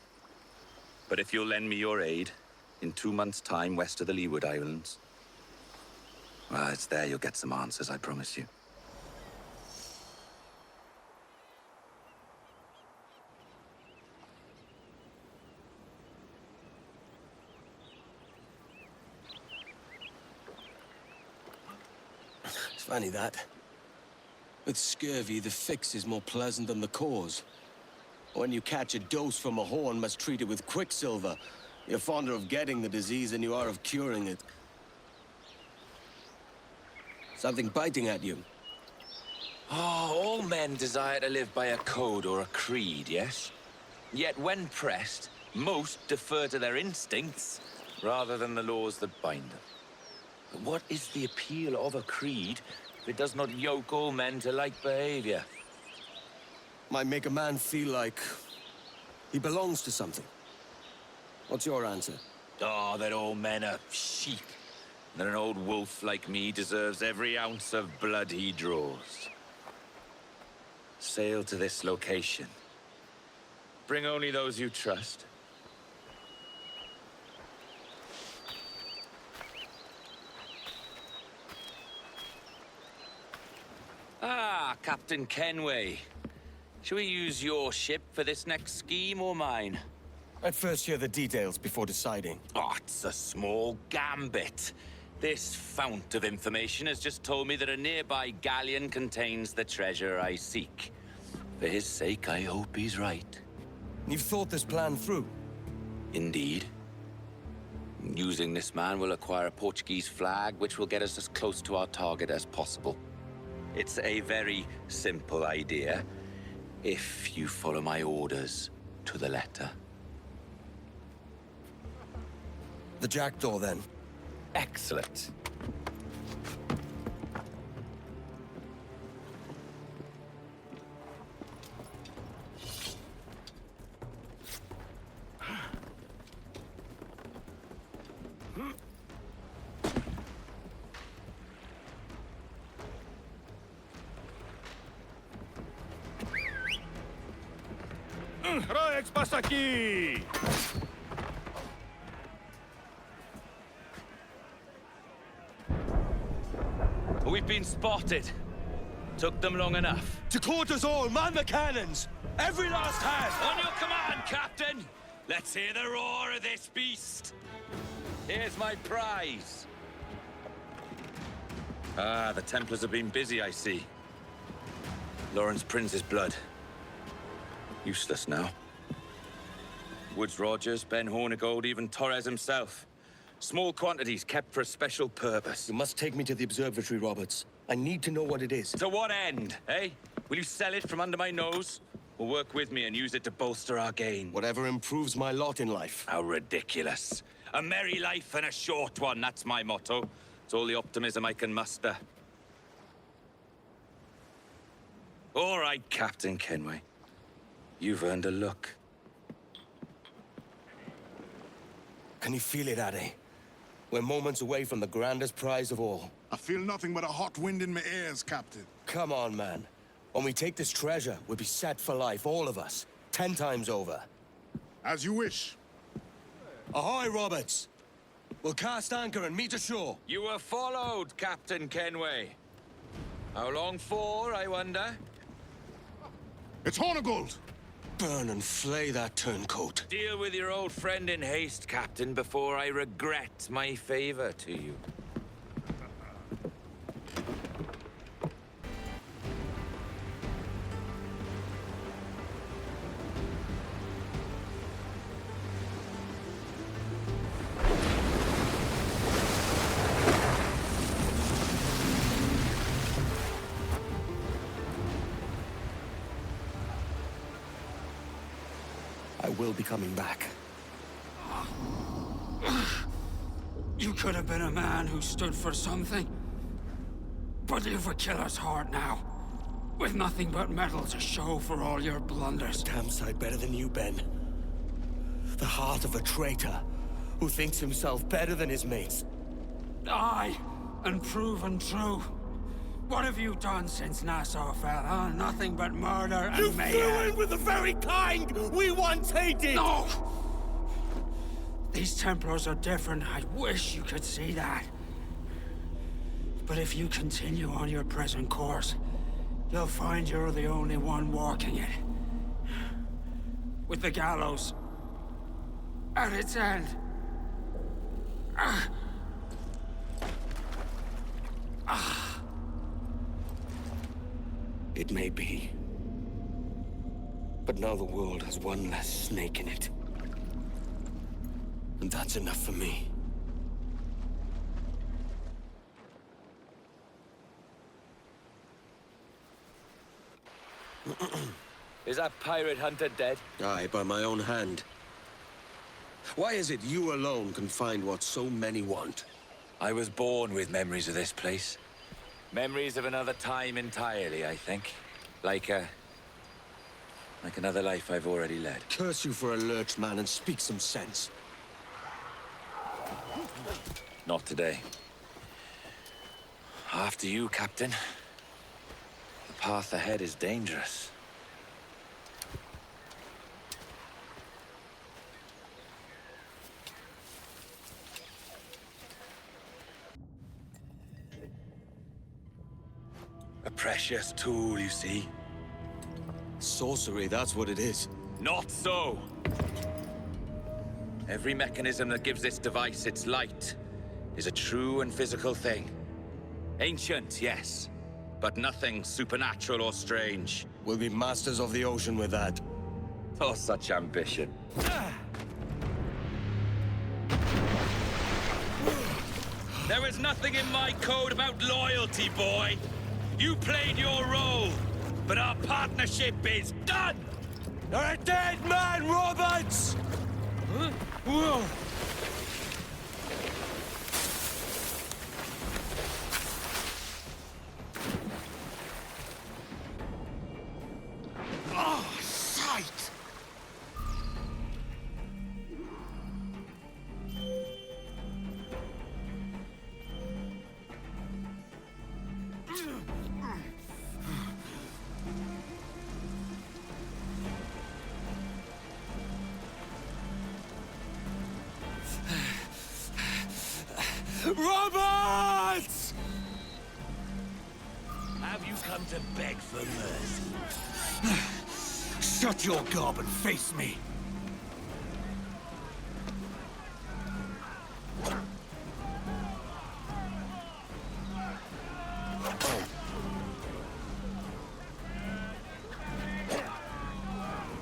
But if you'll lend me your aid, in 2 months' time west of the Leeward Islands, well, it's there you'll get some answers, I promise you. It's funny that. With scurvy, the fix is more pleasant than the cause. When you catch a dose from a horn, must treat it with quicksilver. You're fonder of getting the disease than you are of curing it. Something biting at you. Oh, all men desire to live by a code or a creed, yes? Yet when pressed, most defer to their instincts rather than the laws that bind them. But what is the appeal of a creed if it does not yoke all men to like behavior? Might make a man feel like he belongs to something. What's your answer? Oh, that all men are sheep. That an old wolf like me deserves every ounce of blood he draws. Sail to this location. Bring only those you trust. Ah, Captain Kenway. Shall we use your ship for this next scheme or mine? I'd first hear the details before deciding. Oh, it's a small gambit. This fount of information has just told me that a nearby galleon contains the treasure I seek. For his sake, I hope he's right. You've thought this plan through? Indeed. Using this man, we'll acquire a Portuguese flag, which will get us as close to our target as possible. It's a very simple idea, if you follow my orders to the letter. The jackdaw, then. Excellent. Roex passa aqui! We've been spotted. Took them long enough. To quarters all, man the cannons! Every last hand! On your command, Captain! Let's hear the roar of this beast! Here's my prize. Ah, the Templars have been busy, I see. Lawrence Prince's blood. Useless now. Woods Rogers, Ben Hornigold, even Torres himself. Small quantities kept for a special purpose. You must take me to the observatory, Roberts. I need to know what it is. To what end, eh? Will you sell it from under my nose? Or work with me and use it to bolster our gain? Whatever improves my lot in life. How ridiculous. A merry life and a short one, that's my motto. It's all the optimism I can muster. All right, Captain Kenway. You've earned a look. Can you feel it, Addy? We're moments away from the grandest prize of all. I feel nothing but a hot wind in my ears, Captain. Come on, man. When we take this treasure, we'll be set for life, all of us. 10 times over. As you wish. Ahoy, Roberts! We'll cast anchor and meet ashore. You were followed, Captain Kenway. How long for, I wonder? It's Hornigold! Burn and flay that turncoat. Deal with your old friend in haste, Captain, before I regret my favor to you. I will be coming back. You could have been a man who stood for something. But you've a killer's heart now. With nothing but metal to show for all your blunders. Damn sight better than you, Ben. The heart of a traitor who thinks himself better than his mates. Aye, and proven true. What have you done since Nassau fell, huh? Nothing but murder and mayhem. You flew in with the very kind we once hated! No! These Templars are different. I wish you could see that. But if you continue on your present course, you'll find you're the only one walking it. With the gallows at its end. It may be. But now the world has one less snake in it. And that's enough for me. Is that pirate hunter dead? Aye, by my own hand. Why is it you alone can find what so many want? I was born with memories of this place. Memories of another time entirely, I think. Like another life I've already led. Curse you for a lurch, man, and speak some sense. Not today. After you, Captain. The path ahead is dangerous. A precious tool, you see. Sorcery, that's what it is. Not so! Every mechanism that gives this device its light is a true and physical thing. Ancient, yes, but nothing supernatural or strange. We'll be masters of the ocean with that. Oh, such ambition. There was nothing in my code about loyalty, boy. You played your role, but our partnership is done! You're a dead man, Roberts! Huh? Whoa! Oh, sight! Roberts! Have you come to beg for mercy. Shut your gob and face me.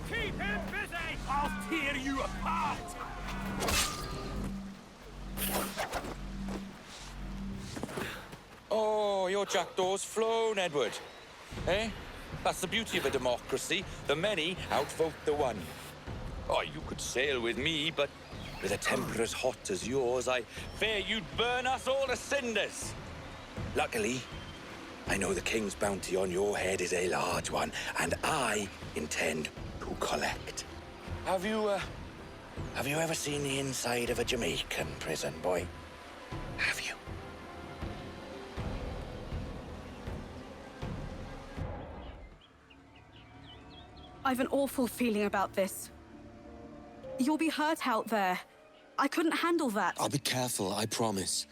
Keep him busy! I'll tear you apart! Oh, your jackdaw's flown, Edward. Eh? That's the beauty of a democracy. The many outvote the one. Oh, you could sail with me, but with a temper as hot as yours, I fear you'd burn us all to cinders. Luckily, I know the king's bounty on your head is a large one, and I intend to collect. Have you ever seen the inside of a Jamaican prison, boy? Have you? I've an awful feeling about this. You'll be hurt out there. I couldn't handle that. I'll be careful, I promise.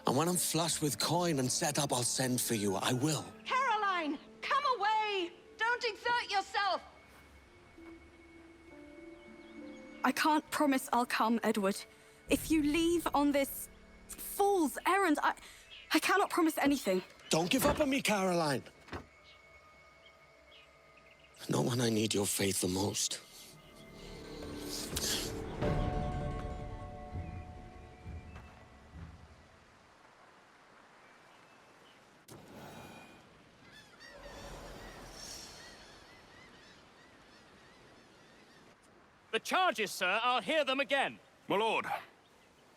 And when I'm flush with coin and set up, I'll send for you. I will. Caroline, come away! Don't exert yourself! I can't promise I'll come, Edward. If you leave on this fool's errand, I cannot promise anything. Don't give up on me, Caroline. Not when I need your faith the most. The charges, sir, I'll hear them again. My lord,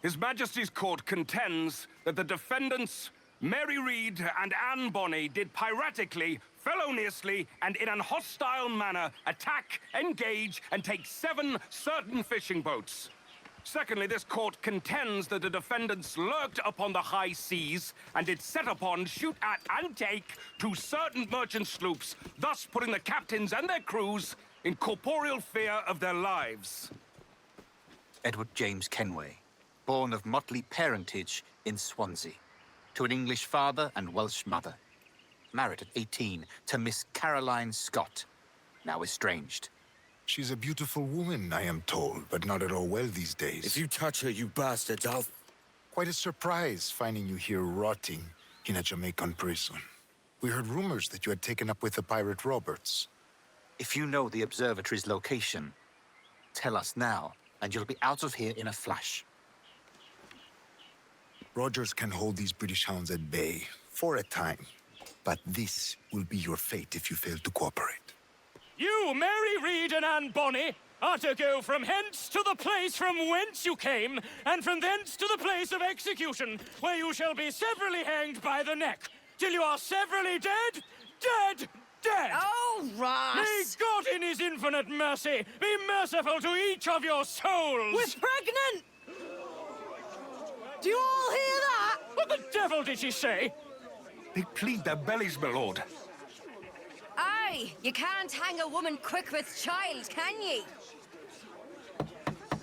His Majesty's court contends that the defendants, Mary Reed and Anne Bonny, did piratically, feloniously, and in an hostile manner attack, engage, and take 7 certain fishing boats. Secondly, this court contends that the defendants lurked upon the high seas and did set upon, shoot at, and take 2 certain merchant sloops, thus putting the captains and their crews in corporeal fear of their lives. Edward James Kenway, born of motley parentage in Swansea, to an English father and Welsh mother. Married at 18 to Miss Caroline Scott, now estranged. She's a beautiful woman, I am told, but not at all well these days. If you touch her, you bastards, I'll... Quite a surprise finding you here rotting in a Jamaican prison. We heard rumors that you had taken up with the pirate Roberts. If you know the observatory's location, tell us now, and you'll be out of here in a flash. Rogers can hold these British hounds at bay, for a time. But this will be your fate if you fail to cooperate. You, Mary Reed and Anne Bonny, are to go from hence to the place from whence you came, and from thence to the place of execution, where you shall be severally hanged by the neck, till you are severally dead, dead, dead! Oh, Ross! May God in his infinite mercy be merciful to each of your souls! We're pregnant! Do you all hear that? What the devil did she say? They plead their bellies, my lord. Aye, you can't hang a woman quick with child, can ye?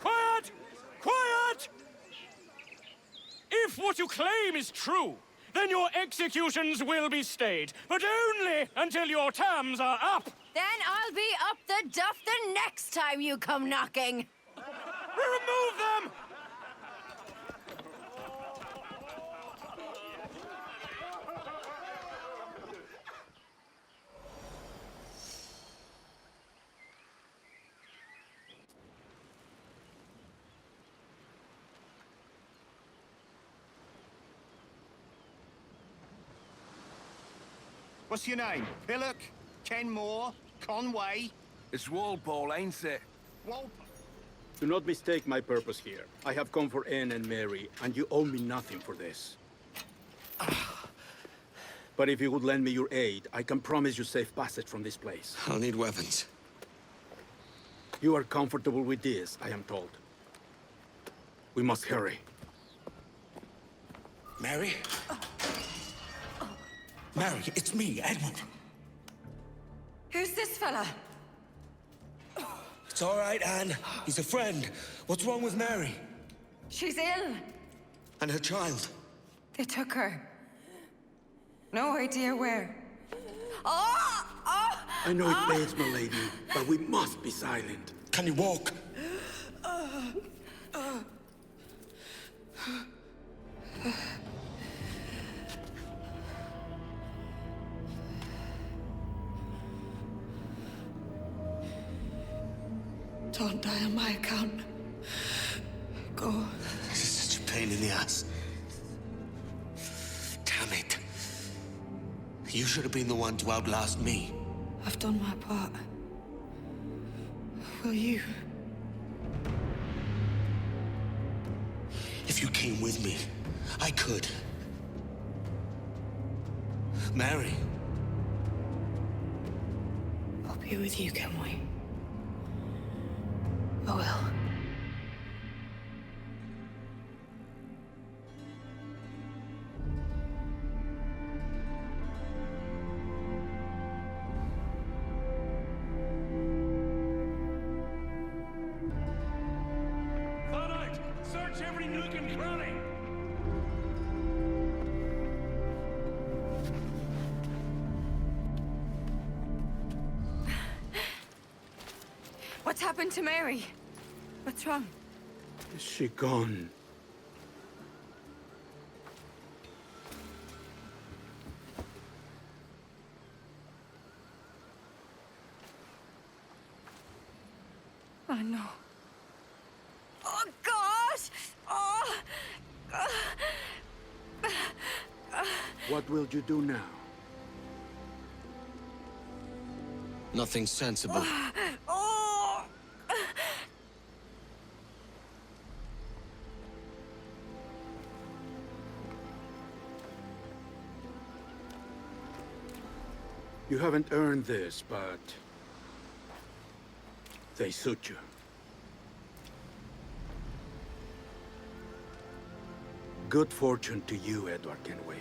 Quiet! Quiet! If what you claim is true, then your executions will be stayed, but only until your terms are up. Then I'll be up the duff the next time you come knocking. Remove them! What's your name? Pillock? Kenmore? Conway? It's Walpole, ain't it? Walpole? Do not mistake my purpose here. I have come for Anne and Mary, and you owe me nothing for this. But if you would lend me your aid, I can promise you safe passage from this place. I'll need weapons. You are comfortable with this, I am told. We must hurry. Mary? Mary, it's me, Edward. Who's this fella? It's all right, Anne. He's a friend. What's wrong with Mary? She's ill. And her child? They took her. No idea where. I know it pains, my lady, but we must be silent. Can you walk? Don't die on my account. Go. This is such a pain in the ass. Damn it. You should have been the one to outlast me. I've done my part. Will you? If you came with me, I could. Mary. I'll be with you, Kenway. I will. Search every nook and cranny! What's happened to Mary? What's wrong? Is she gone? Oh, no. Oh, God! Oh! What will you do now? Nothing sensible. Oh! You haven't earned this, but they suit you. Good fortune to you, Edward Kenway.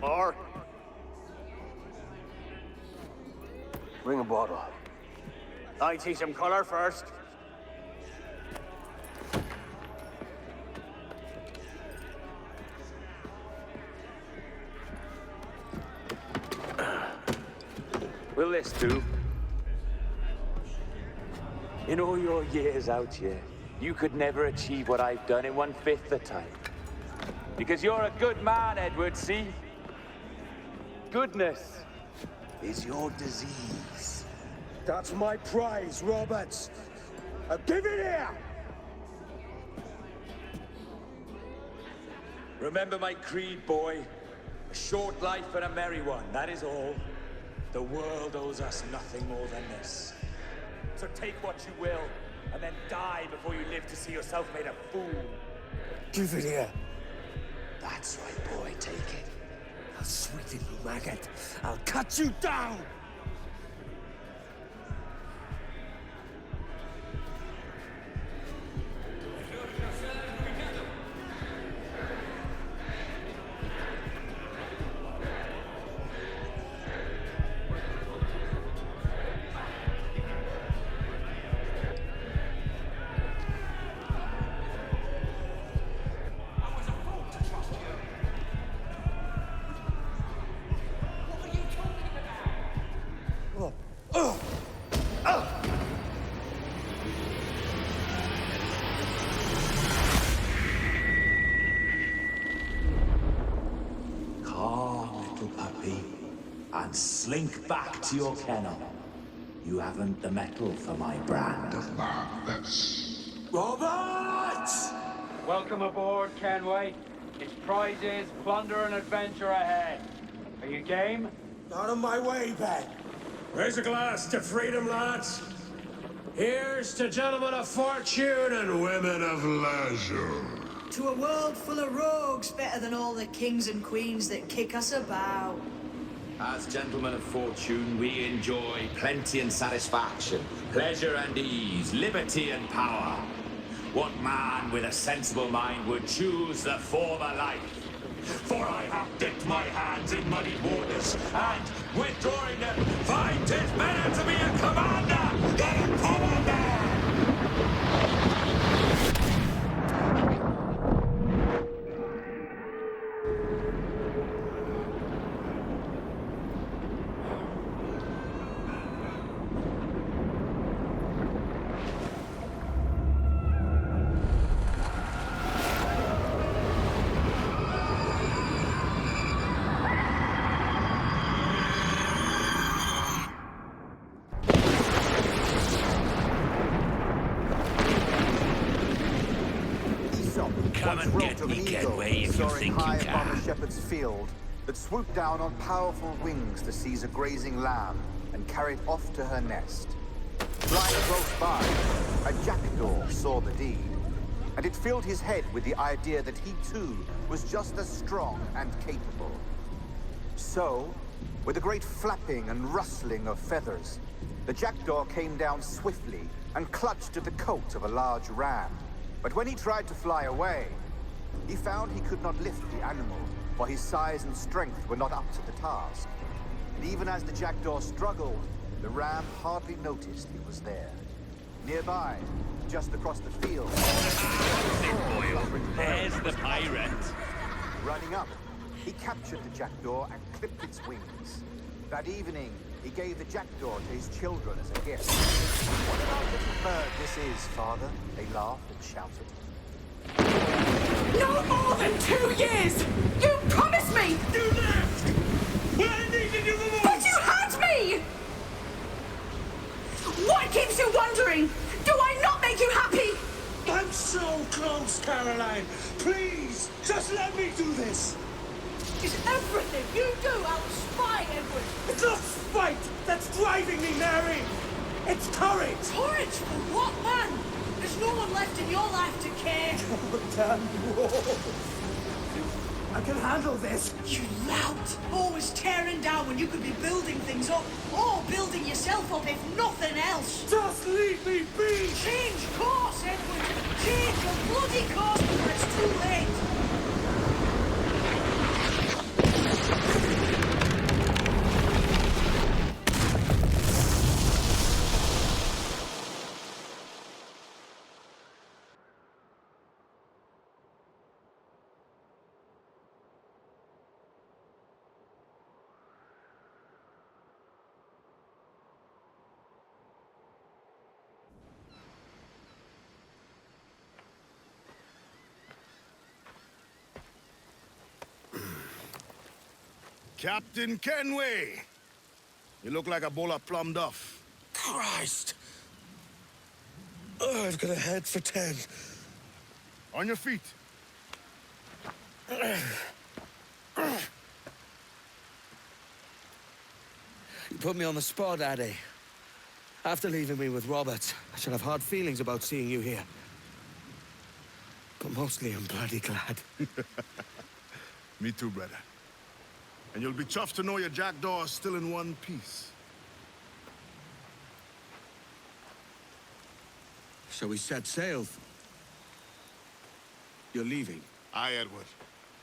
Or bring a bottle. I see some color first. Will this do? In all your years out here, you could never achieve what I've done in 1/5 the time. Because you're a good man, Edward, see? Goodness is your disease. That's my prize, Roberts. Give it here! Remember my creed, boy. A short life and a merry one, that is all. The world owes us nothing more than this. So take what you will, and then die before you live to see yourself made a fool. Give it here. That's right, boy, take it. I'll sweeten you, maggot. I'll cut you down! And slink back to your kennel. You haven't the mettle for my brand of madness. Robert! Welcome aboard, Kenway. It's prizes, plunder, and adventure ahead. Are you game? Out of my way, Ben. Raise a glass to freedom, lads. Here's to gentlemen of fortune and women of leisure. To a world full of rogues, better than all the kings and queens that kick us about. As gentlemen of fortune, we enjoy plenty and satisfaction, pleasure and ease, liberty and power. What man with a sensible mind would choose the former life? For I have dipped my hands in muddy waters, and, withdrawing them, find 'tis better to be a commander than a commander! Come and get me, Kenway, if you think you can. Above a shepherd's field that swooped down on powerful wings to seize a grazing lamb and carry it off to her nest. Flying close by, a jackdaw saw the deed, and it filled his head with the idea that he too was just as strong and capable. So, with a great flapping and rustling of feathers, the jackdaw came down swiftly and clutched at the coat of a large ram. But when he tried to fly away, he found he could not lift the animal, for his size and strength were not up to the task. And even as the jackdaw struggled, the ram hardly noticed he was there. Nearby, just across the field, There's the pirate. Running up, he captured the jackdaw and clipped its wings. That evening, he gave the jackdaw to his children as a gift. What an odd little bird this is, Father, they laughed and shouted. No more than 2 years! You promised me! You left! When I needed you the most! But you had me! What keeps you wondering? Do I not make you happy? I'm so close, Caroline! Please, just let me do this! Is everything you do out of spite, Edward? It's not spite that's driving me, Mary! It's courage! Courage for what, man? There's no one left in your life to care. Oh, damn you all. I can handle this. You lout! Always tearing down when you could be building things up, or building yourself up if nothing else. Just leave me be! Change course, Edward! Change your bloody course before it's too late! Captain Kenway! You look like a bowl of plum duff. Christ! Oh, I've got a head for 10. On your feet. You put me on the spot, Addy. After leaving me with Robert, I should have hard feelings about seeing you here. But mostly I'm bloody glad. Me too, brother. And you'll be chuffed to know your jackdaw is still in one piece. Shall we set sail? You're leaving? Aye, Edward.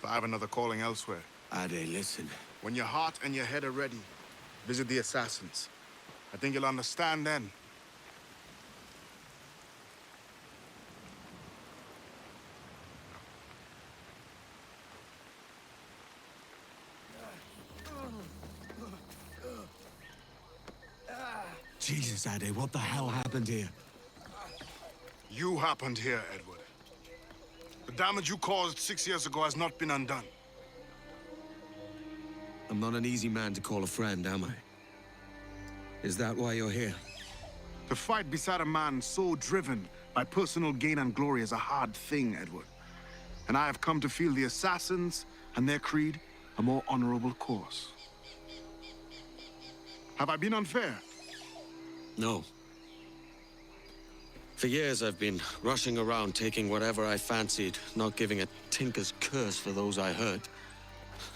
But I have another calling elsewhere. Ade, listen. When your heart and your head are ready, visit the assassins. I think you'll understand then. Jesus, Ade, what the hell happened here? You happened here, Edward. The damage you caused 6 years ago has not been undone. I'm not an easy man to call a friend, am I? Is that why you're here? To fight beside a man so driven by personal gain and glory is a hard thing, Edward. And I have come to feel the assassins and their creed a more honorable course. Have I been unfair? No. For years I've been rushing around taking whatever I fancied, not giving a tinker's curse for those I hurt.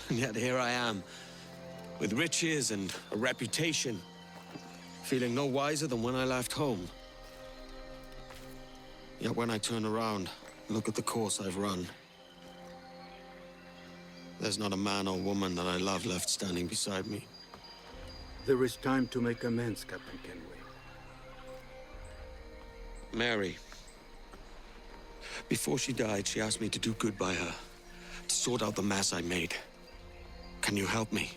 And yet here I am, with riches and a reputation, feeling no wiser than when I left home. Yet when I turn around, look at the course I've run. There's not a man or woman that I love left standing beside me. There is time to make amends, Captain Kenway. Mary. Before she died, she asked me to do good by her, to sort out the mess I made. Can you help me?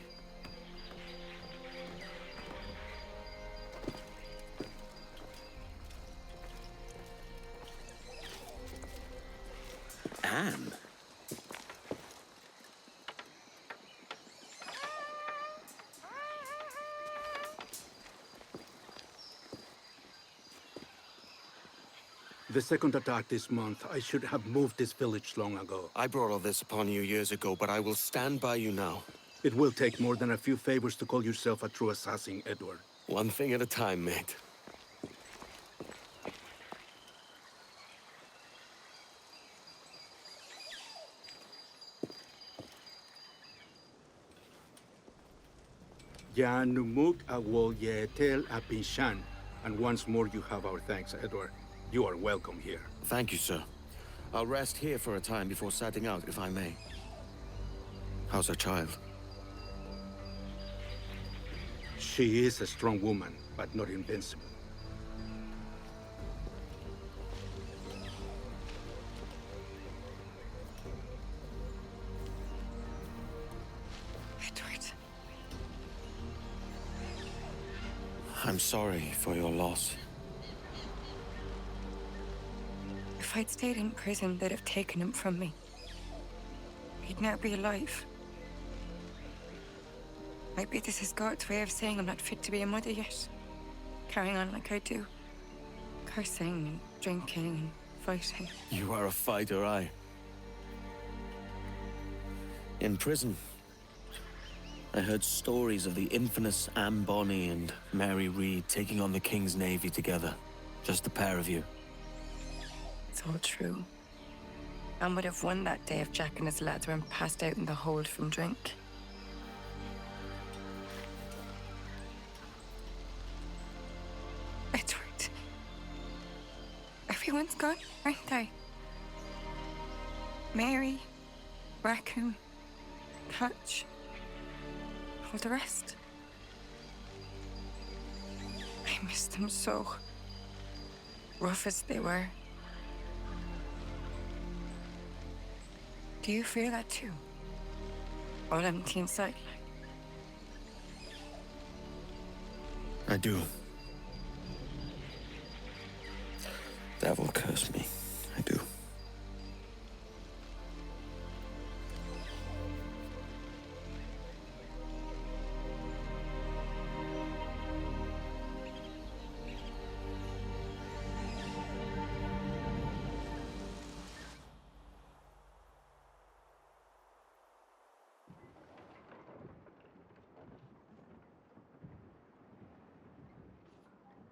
Anne? The second attack this month, I should have moved this village long ago. I brought all this upon you years ago, but I will stand by you now. It will take more than a few favors to call yourself a true assassin, Edward. One thing at a time, mate. Ya numuk awol yetel apinshan. And once more you have our thanks, Edward. You are welcome here. Thank you, sir. I'll rest here for a time before setting out, if I may. How's our child? She is a strong woman, but not invincible. Edward. I'm sorry for your loss. If I'd stayed in prison, they'd have taken him from me. He'd now be alive. Maybe this is God's way of saying I'm not fit to be a mother yet. Carrying on like I do. Cursing and drinking and fighting. You are a fighter, aye. In prison, I heard stories of the infamous Anne Bonny and Mary Reed taking on the King's Navy together. Just the pair of you. It's all true. Anne would have won that day if Jack and his lads weren't passed out in the hold from drink. Edward. Everyone's gone, aren't they? Mary, Raccoon, Hutch, all the rest. I miss them so. Rough as they were. Do you feel that too? All empty inside? I do. Devil curse me. I do.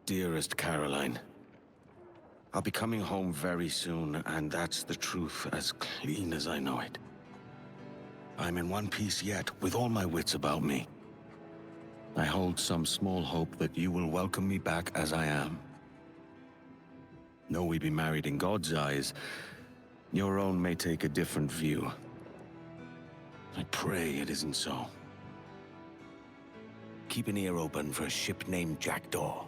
Dearest Caroline, I'll be coming home very soon, and that's the truth as clean as I know it. I'm in one piece yet, with all my wits about me. I hold some small hope that you will welcome me back as I am. Though we be married in God's eyes, your own may take a different view. I pray it isn't so. Keep an ear open for a ship named Jackdaw.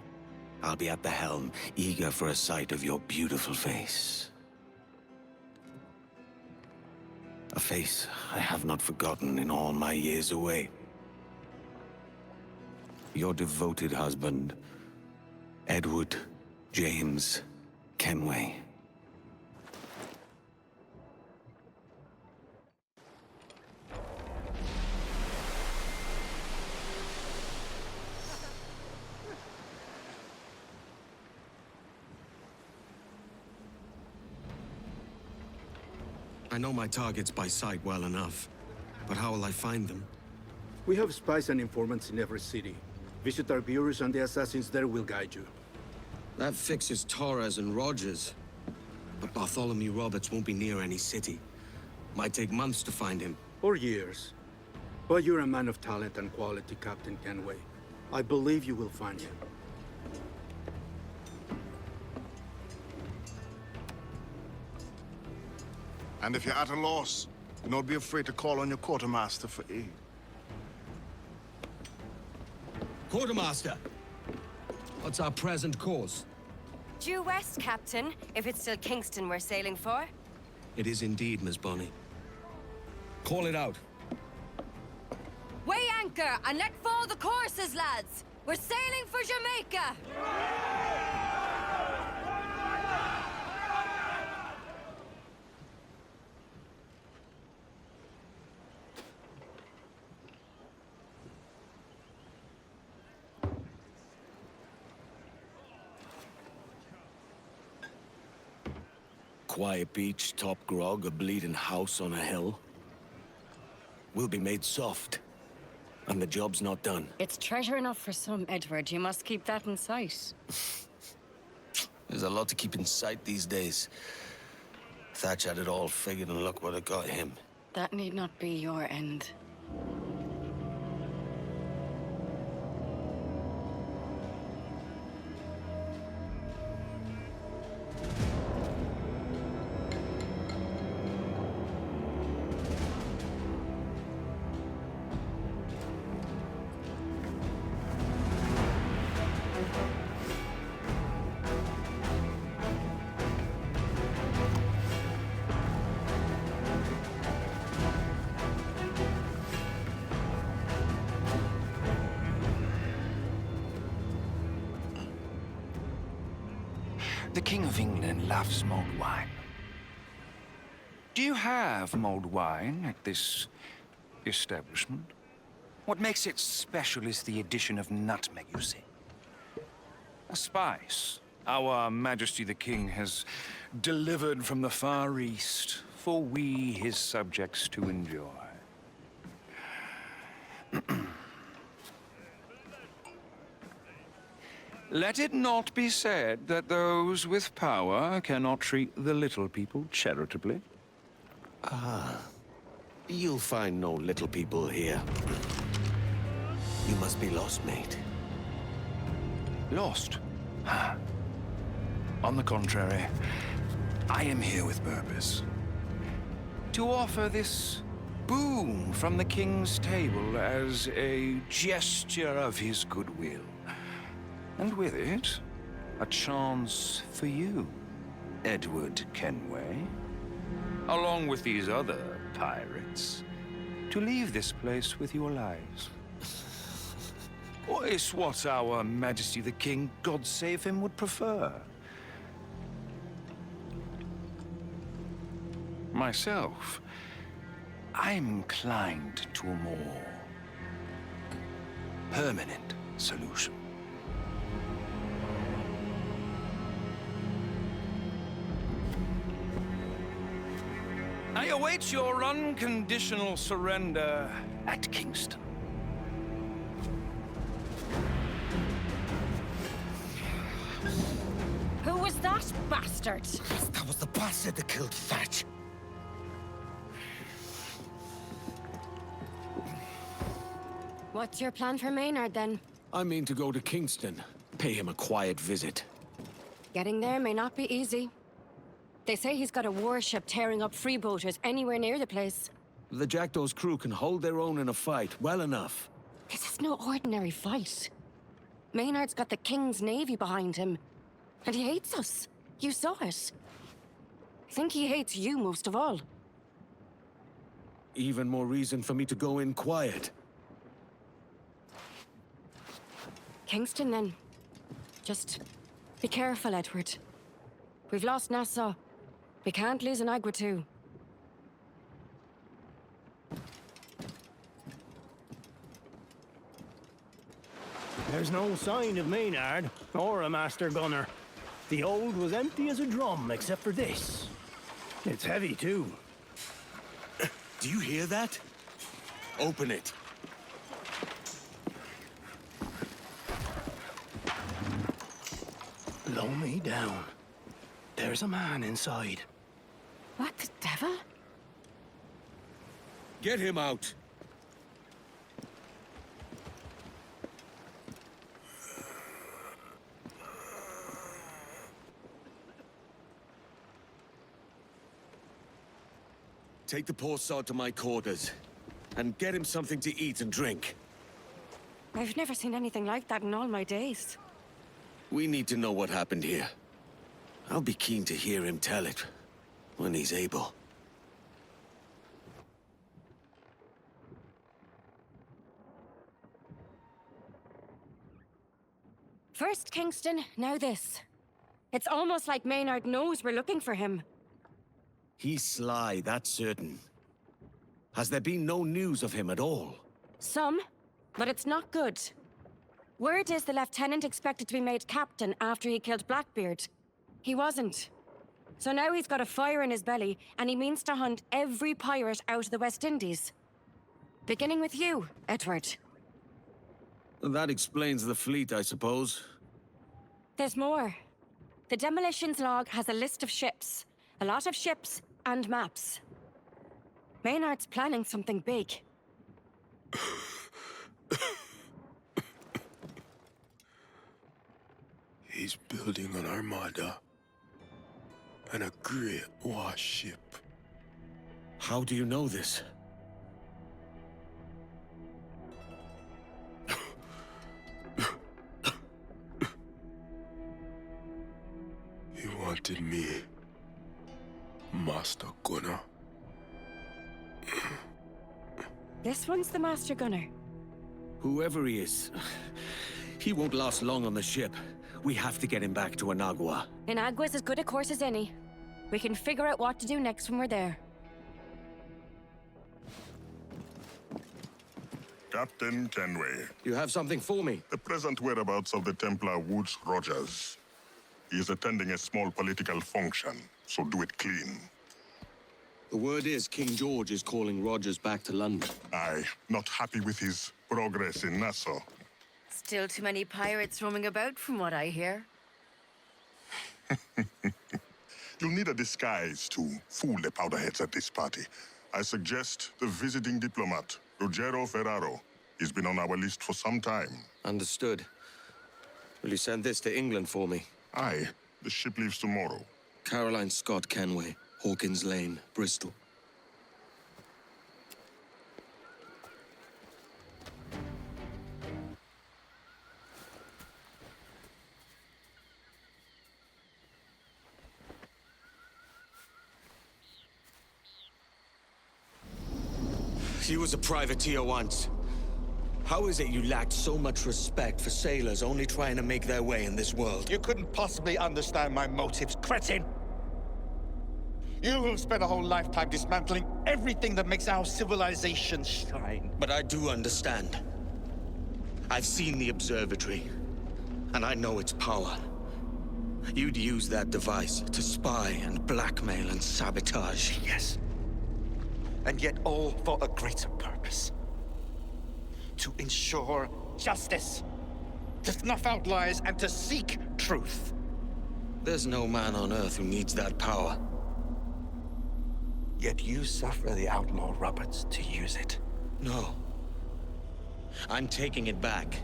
I'll be at the helm, eager for a sight of your beautiful face. A face I have not forgotten in all my years away. Your devoted husband, Edward James Kenway. I know my targets by sight well enough, but how will I find them? We have spies and informants in every city. Visit our bureaus and the assassins there will guide you. That fixes Torres and Rogers. But Bartholomew Roberts won't be near any city. Might take months to find him. Or years. But you're a man of talent and quality, Captain Kenway. I believe you will find him. And if you're at a loss, Do not be afraid to call on your quartermaster for aid. Quartermaster, what's our present course? Due west, Captain, if it's still Kingston we're sailing for. It is indeed, Miss Bonny. Call it out. Weigh anchor and let fall the courses, lads! We're sailing for Jamaica! Quiet beach, top grog, a bleeding house on a hill. We'll be made soft. And the job's not done. It's treasure enough for some, Edward. You must keep that in sight. There's a lot to keep in sight these days. Thatch had it all figured, and look what it got him. That need not be your end. The King of England loves mulled wine. Do you have mulled wine at this establishment? What makes it special is the addition of nutmeg, you see. A spice our Majesty the King has delivered from the Far East for we, his subjects, to enjoy. Let it not be said that those with power cannot treat the little people charitably. Ah. You'll find no little people here. You must be lost, mate. Lost? On the contrary, I am here with purpose. To offer this boon from the King's table as a gesture of his goodwill. And with it, a chance for you, Edward Kenway, along with these other pirates, to leave this place with your lives. Or is what our Majesty the King, God save him, would prefer. Myself, I'm inclined to a more permanent solution. I await your unconditional surrender at Kingston. Who was that bastard? That was the bastard that killed Thatch. What's your plan for Maynard, then? I mean to go to Kingston, pay him a quiet visit. Getting there may not be easy. They say he's got a warship tearing up freebooters anywhere near the place. The Jackdaw's crew can hold their own in a fight well enough. This is no ordinary fight. Maynard's got the King's Navy behind him. And he hates us. You saw it. I think he hates you most of all. Even more reason for me to go in quiet. Kingston, then. Just be careful, Edward. We've lost Nassau. We can't lose Niagara too. There's no sign of Maynard, or a master gunner. The old was empty as a drum, except for this. It's heavy, too. Do you hear that? Open it. Blow me down. There's a man inside. What the devil? Get him out. take the poor sod to my quarters, and get him something to eat and drink. I've never seen anything like that in all my days. We need to know what happened here. I'll be keen to hear him tell it, when he's able. First Kingston, now this. It's almost like Maynard knows we're looking for him. He's sly, that's certain. Has there been no news of him at all? Some, but it's not good. Word is the lieutenant expected to be made captain after he killed Blackbeard. He wasn't. So now he's got a fire in his belly, and he means to hunt every pirate out of the West Indies. Beginning with you, Edward. That explains the fleet, I suppose. There's more. The demolitions log has a list of ships. A lot of ships and maps. Maynard's planning something big. He's building an armada. And a great warship. How do you know this? He wanted me, Master Gunner. This one's the Master Gunner. Whoever he is, he won't last long on the ship. We have to get him back to Anagua. Inagua's as good a course as any. We can figure out what to do next when we're there. Captain Kenway. You have something for me? The present whereabouts of the Templar Woods Rogers. He is attending a small political function, so do it clean. The word is King George is calling Rogers back to London. Aye, not happy with his progress in Nassau. Still too many pirates roaming about, from what I hear. You'll need a disguise to fool the powderheads at this party. I suggest the visiting diplomat, Ruggiero Ferraro. He's been on our list for some time. Understood. Will you send this to England for me? Aye. The ship leaves tomorrow. Caroline Scott Kenway, Hawkins Lane, Bristol. You was a privateer once. How is it you lacked so much respect for sailors only trying to make their way in this world? You couldn't possibly understand my motives, cretin! You will spend a whole lifetime dismantling everything that makes our civilization shine. But I do understand. I've seen the observatory, and I know its power. You'd use that device to spy and blackmail and sabotage. Yes. And yet all for a greater purpose. To ensure justice. To snuff out lies and to seek truth. There's no man on Earth who needs that power. Yet you suffer the outlaw Roberts to use it. No. I'm taking it back.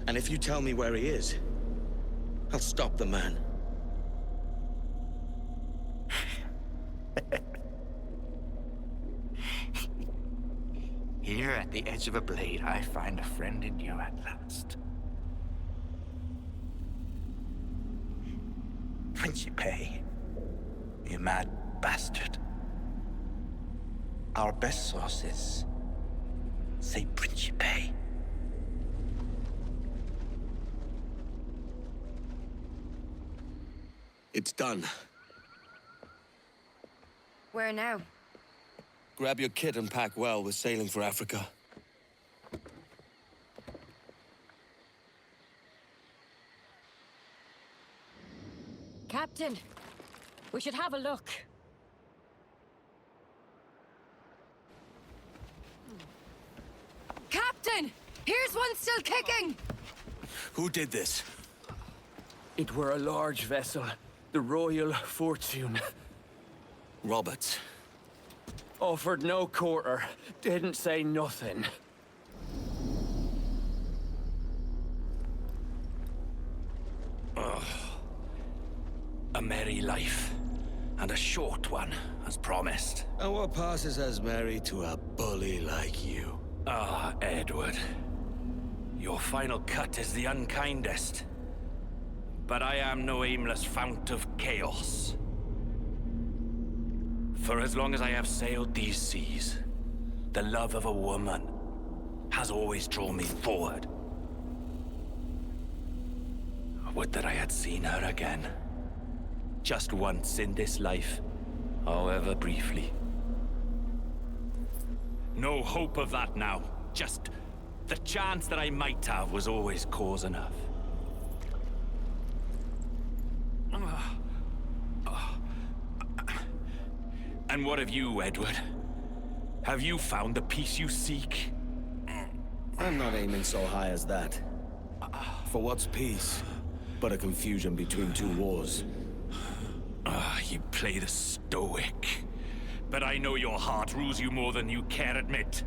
And if you tell me where he is, I'll stop the man. Here at the edge of a blade, I find a friend in you at last. Principe, you mad bastard. Our best sources say Principe. It's done. Where now? Grab your kit and pack well. We're sailing for Africa. Captain, we should have a look. Captain! Here's one still kicking! Who did this? It were a large vessel, the Royal Fortune. Roberts. Offered no quarter, didn't say nothing. A merry life, and a short one, as promised. And what passes as married to a bully like you? Ah, Edward. Your final cut is the unkindest. But I am no aimless fount of chaos. For as long as I have sailed these seas, the love of a woman has always drawn me forward. Would that I had seen her again. Just once in this life, however briefly. No hope of that now. Just the chance that I might have was always cause enough. And what of you, Edward? Have you found the peace you seek? I'm not aiming so high as that. For what's peace but a confusion between two wars? You play the stoic. But I know your heart rules you more than you care admit.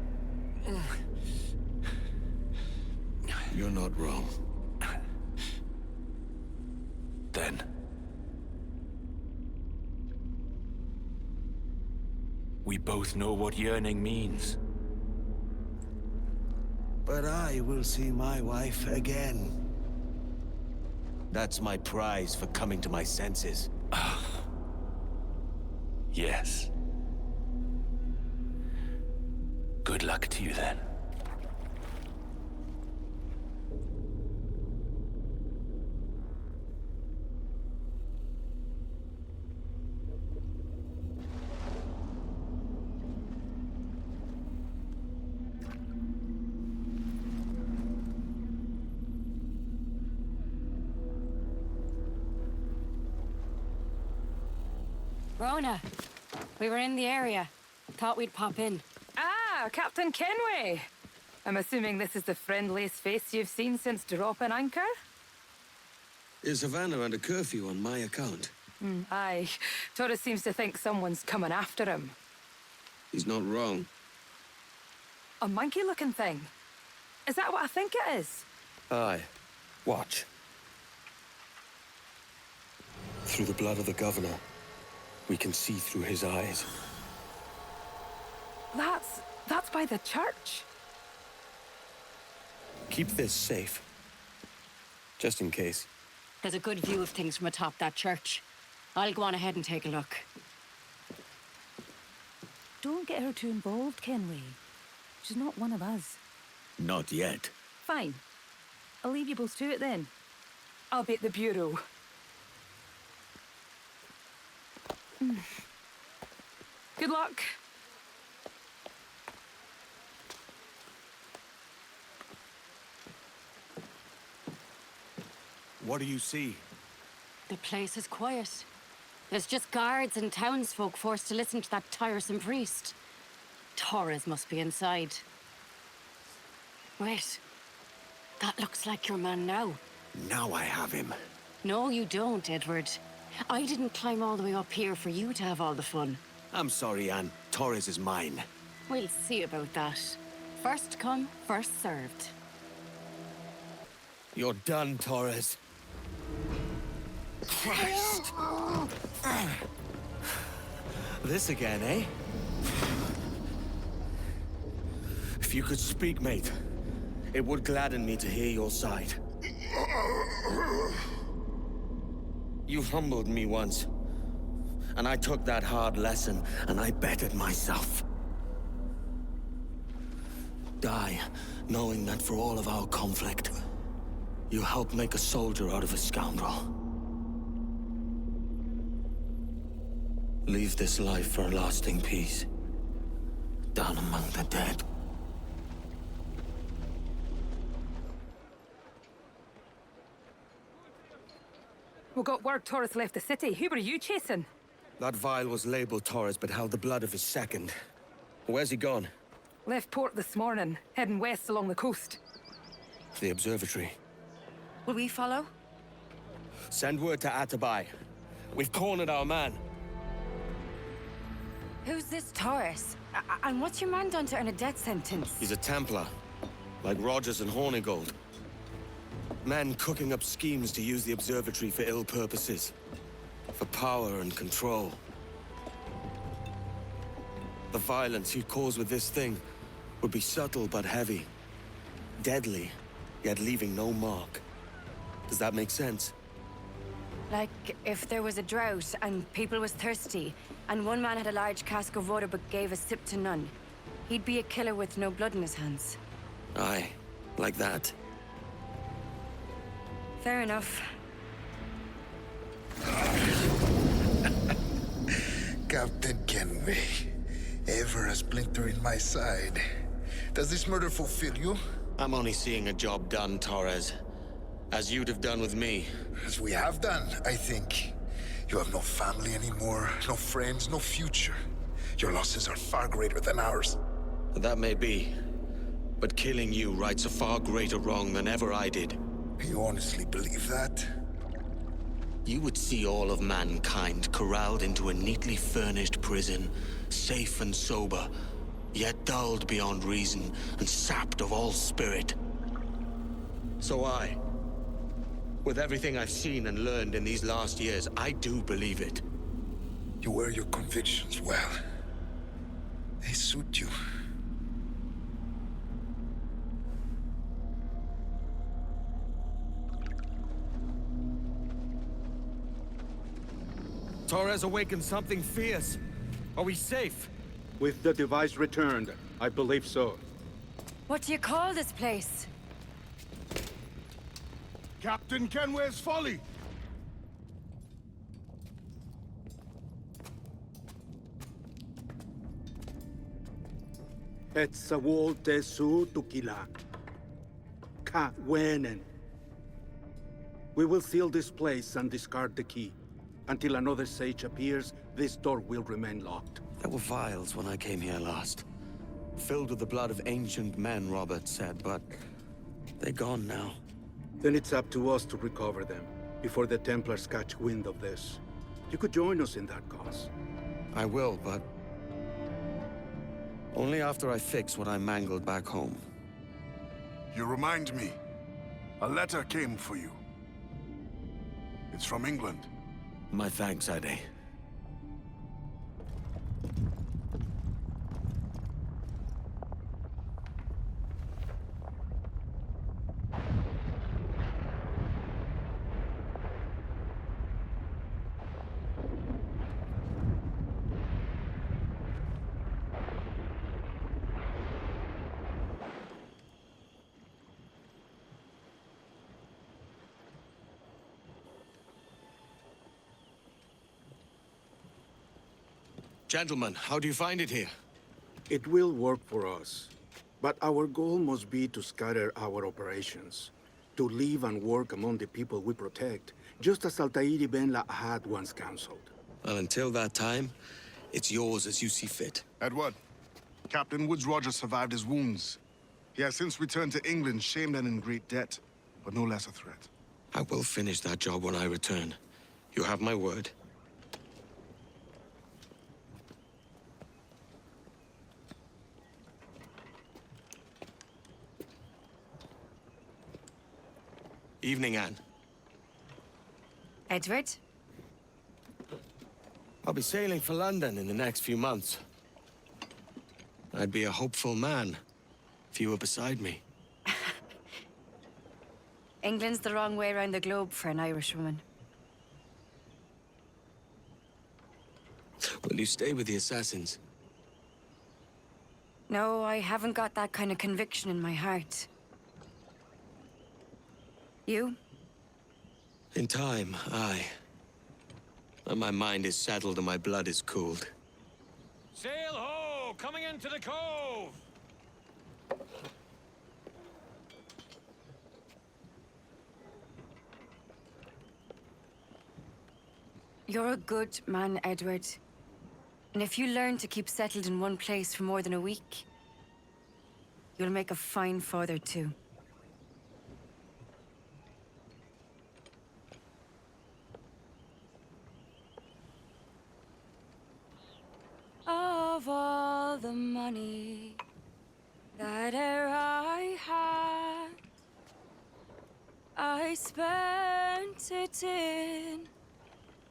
You're not wrong. Then... we both know what yearning means. But I will see my wife again. That's my prize for coming to my senses. Yes. Good luck to you then. Rona, we were in the area. Thought we'd pop in. Ah, Captain Kenway. I'm assuming this is the friendliest face you've seen since dropping anchor? Is Havana under curfew on my account? Aye. Torres seems to think someone's coming after him. He's not wrong. A monkey-looking thing. Is that what I think it is? Aye. Watch. Through the blood of the governor, we can see through his eyes. That's by the church. Keep this safe. Just in case. There's a good view of things from atop that church. I'll go on ahead and take a look. Don't get her too involved, Kenway. She's not one of us. Not yet. Fine. I'll leave you both to it then. I'll be at the bureau. Good luck. What do you see? The place is quiet. There's just guards and townsfolk forced to listen to that tiresome priest. Torres must be inside. Wait. That looks like your man now. Now I have him. No, you don't, Edward. I didn't climb all the way up here for you to have all the fun. I'm sorry, Anne. Torres is mine. We'll see about that. First come, first served. You're done, Torres. Christ! This again, eh? If you could speak, mate, it would gladden me to hear your side. You humbled me once, and I took that hard lesson, and I bettered myself. Die, knowing that for all of our conflict, you helped make a soldier out of a scoundrel. Leave this life for a lasting peace, down among the dead. We got word Torres left the city. Who were you chasing? That vial was labeled Torres, but held the blood of his second. Where's he gone? Left port this morning, heading west along the coast. The observatory. Will we follow? Send word to Atabai. We've cornered our man. Who's this Torres? And what's your man done to earn a death sentence? He's a Templar, like Rogers and Hornigold. Men cooking up schemes to use the observatory for ill purposes. For power and control. The violence you'd cause with this thing would be subtle but heavy. Deadly, yet leaving no mark. Does that make sense? Like if there was a drought and people was thirsty, and one man had a large cask of water but gave a sip to none. He'd be a killer with no blood in his hands. Aye, like that. Fair enough. Captain Kenway, ever a splinter in my side. Does this murder fulfill you? I'm only seeing a job done, Torres. As you'd have done with me. As we have done, I think. You have no family anymore, no friends, no future. Your losses are far greater than ours. That may be. But killing you rights a far greater wrong than ever I did. You honestly believe that? You would see all of mankind corralled into a neatly furnished prison, safe and sober, yet dulled beyond reason and sapped of all spirit. So with everything I've seen and learned in these last years, I do believe it. You wear your convictions well. They suit you. Torres awakened something fierce. Are we safe? With the device returned, I believe so. What do you call this place? Captain Kenway's Folly! Etzawol tesu tukila. Ka wenen. We will seal this place and discard the key. Until another sage appears, this door will remain locked. There were vials when I came here last. Filled with the blood of ancient men, Robert said, but they're gone now. Then it's up to us to recover them, before the Templars catch wind of this. You could join us in that cause. I will, but only after I fix what I mangled back home. You remind me. A letter came for you. It's from England. My thanks, Ade. Gentlemen, how do you find it here? It will work for us. But our goal must be to scatter our operations. To live and work among the people we protect, just as Altair ibn had once counseled. Well, until that time, it's yours as you see fit. Edward, Captain Woods Rogers survived his wounds. He has since returned to England, shamed and in great debt, but no less a threat. I will finish that job when I return. You have my word. Evening, Anne. Edward? I'll be sailing for London in the next few months. I'd be a hopeful man if you were beside me. England's the wrong way around the globe for an Irish woman. Will you stay with the assassins? No, I haven't got that kind of conviction in my heart. You? In time, aye. When my mind is settled and my blood is cooled. Sail ho! Coming into the cove! You're a good man, Edward. And if you learn to keep settled in one place for more than a week, you'll make a fine father too. Of all the money that e'er I had, I spent it in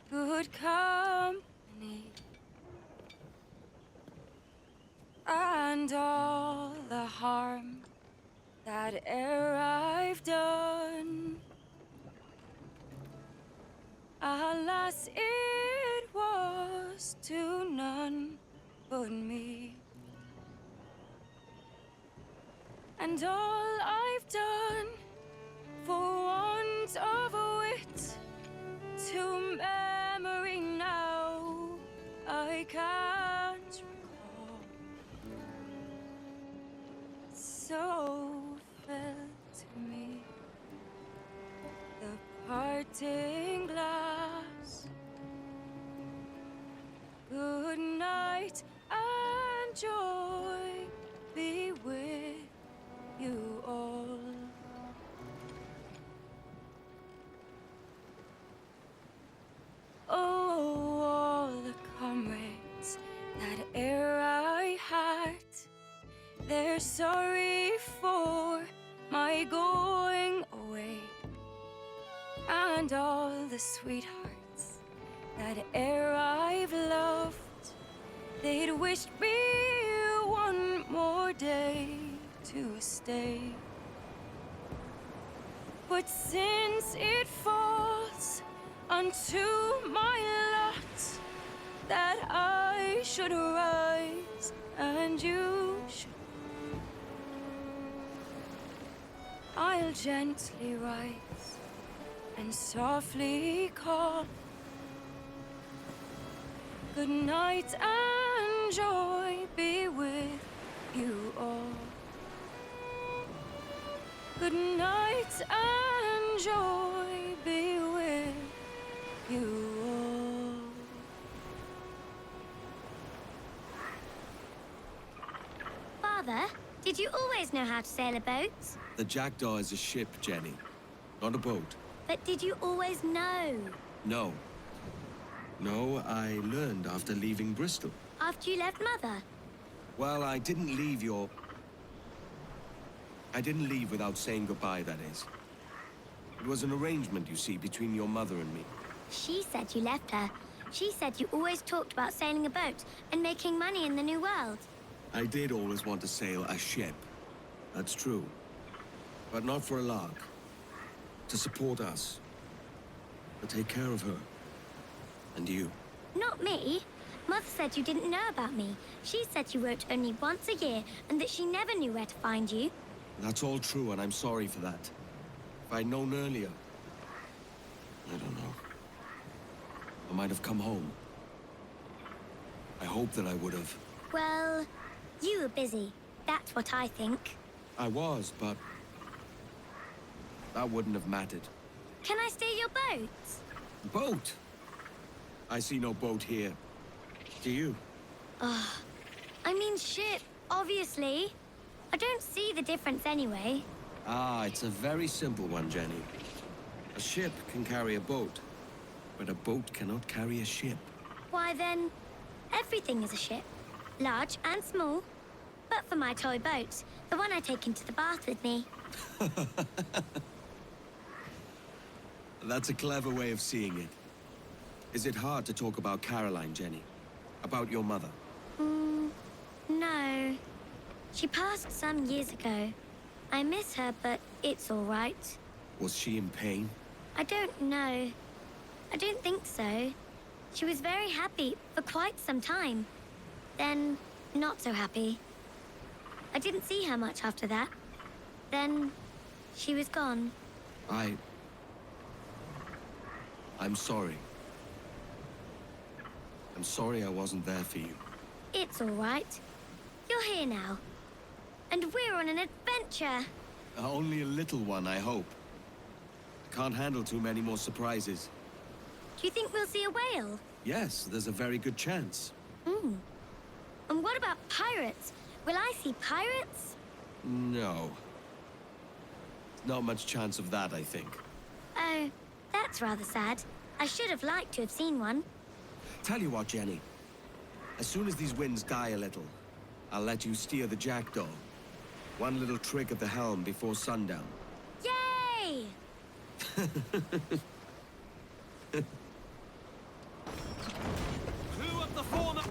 good company. that ere I've done. Alas, it was to none but me. And all I've done for want of wit to memory now I can't recall. So fell to me the parting glass. Good night and joy be with you all. Oh, all the comrades that e'er I had, they're sorry for my going away. And all the sweethearts that e'er I've loved, they'd wished me one more day to stay. But since it falls unto my lot that I should rise and you should, I'll gently rise and softly call. Good night and joy be with you all. Good night and joy be with you all. Father, did you always know how to sail a boat? The Jackdaw is a ship, Jenny, not a boat. But did you always know? No. No, I learned after leaving Bristol. After you left Mother? Well, I didn't leave without saying goodbye, that is. It was an arrangement, you see, between your mother and me. She said you left her. She said you always talked about sailing a boat and making money in the New World. I did always want to sail a ship. That's true. But not for a lark. To support us. To take care of her. And you. Not me. Mother said you didn't know about me. She said you wrote only once a year and that she never knew where to find you. That's all true, and I'm sorry for that. If I'd known earlier... I don't know. I might have come home. I hope that I would have. Well, you were busy. That's what I think. I was, but... that wouldn't have mattered. Can I steal your boat? Boat? I see no boat here. Do you? I mean ship, obviously. I don't see the difference anyway. Ah, it's a very simple one, Jenny. A ship can carry a boat, but a boat cannot carry a ship. Why then, everything is a ship. Large and small. But for my toy boat, the one I take into the bath with me. That's a clever way of seeing it. Is it hard to talk about Caroline, Jenny? About your mother? No. She passed some years ago. I miss her, but it's all right. Was she in pain? I don't know. I don't think so. She was very happy for quite some time. Then, not so happy. I didn't see her much after that. Then, she was gone. I'm sorry. I'm sorry I wasn't there for you. It's all right. You're here now. And we're on an adventure. Only a little one, I hope. Can't handle too many more surprises. Do you think we'll see a whale? Yes, there's a very good chance. And what about pirates? Will I see pirates? No. Not much chance of that, I think. Oh, that's rather sad. I should have liked to have seen one. Tell you what, Jenny. As soon as these winds die a little, I'll let you steer the Jackdaw. One little trick at the helm before sundown. Yay! Who of the former...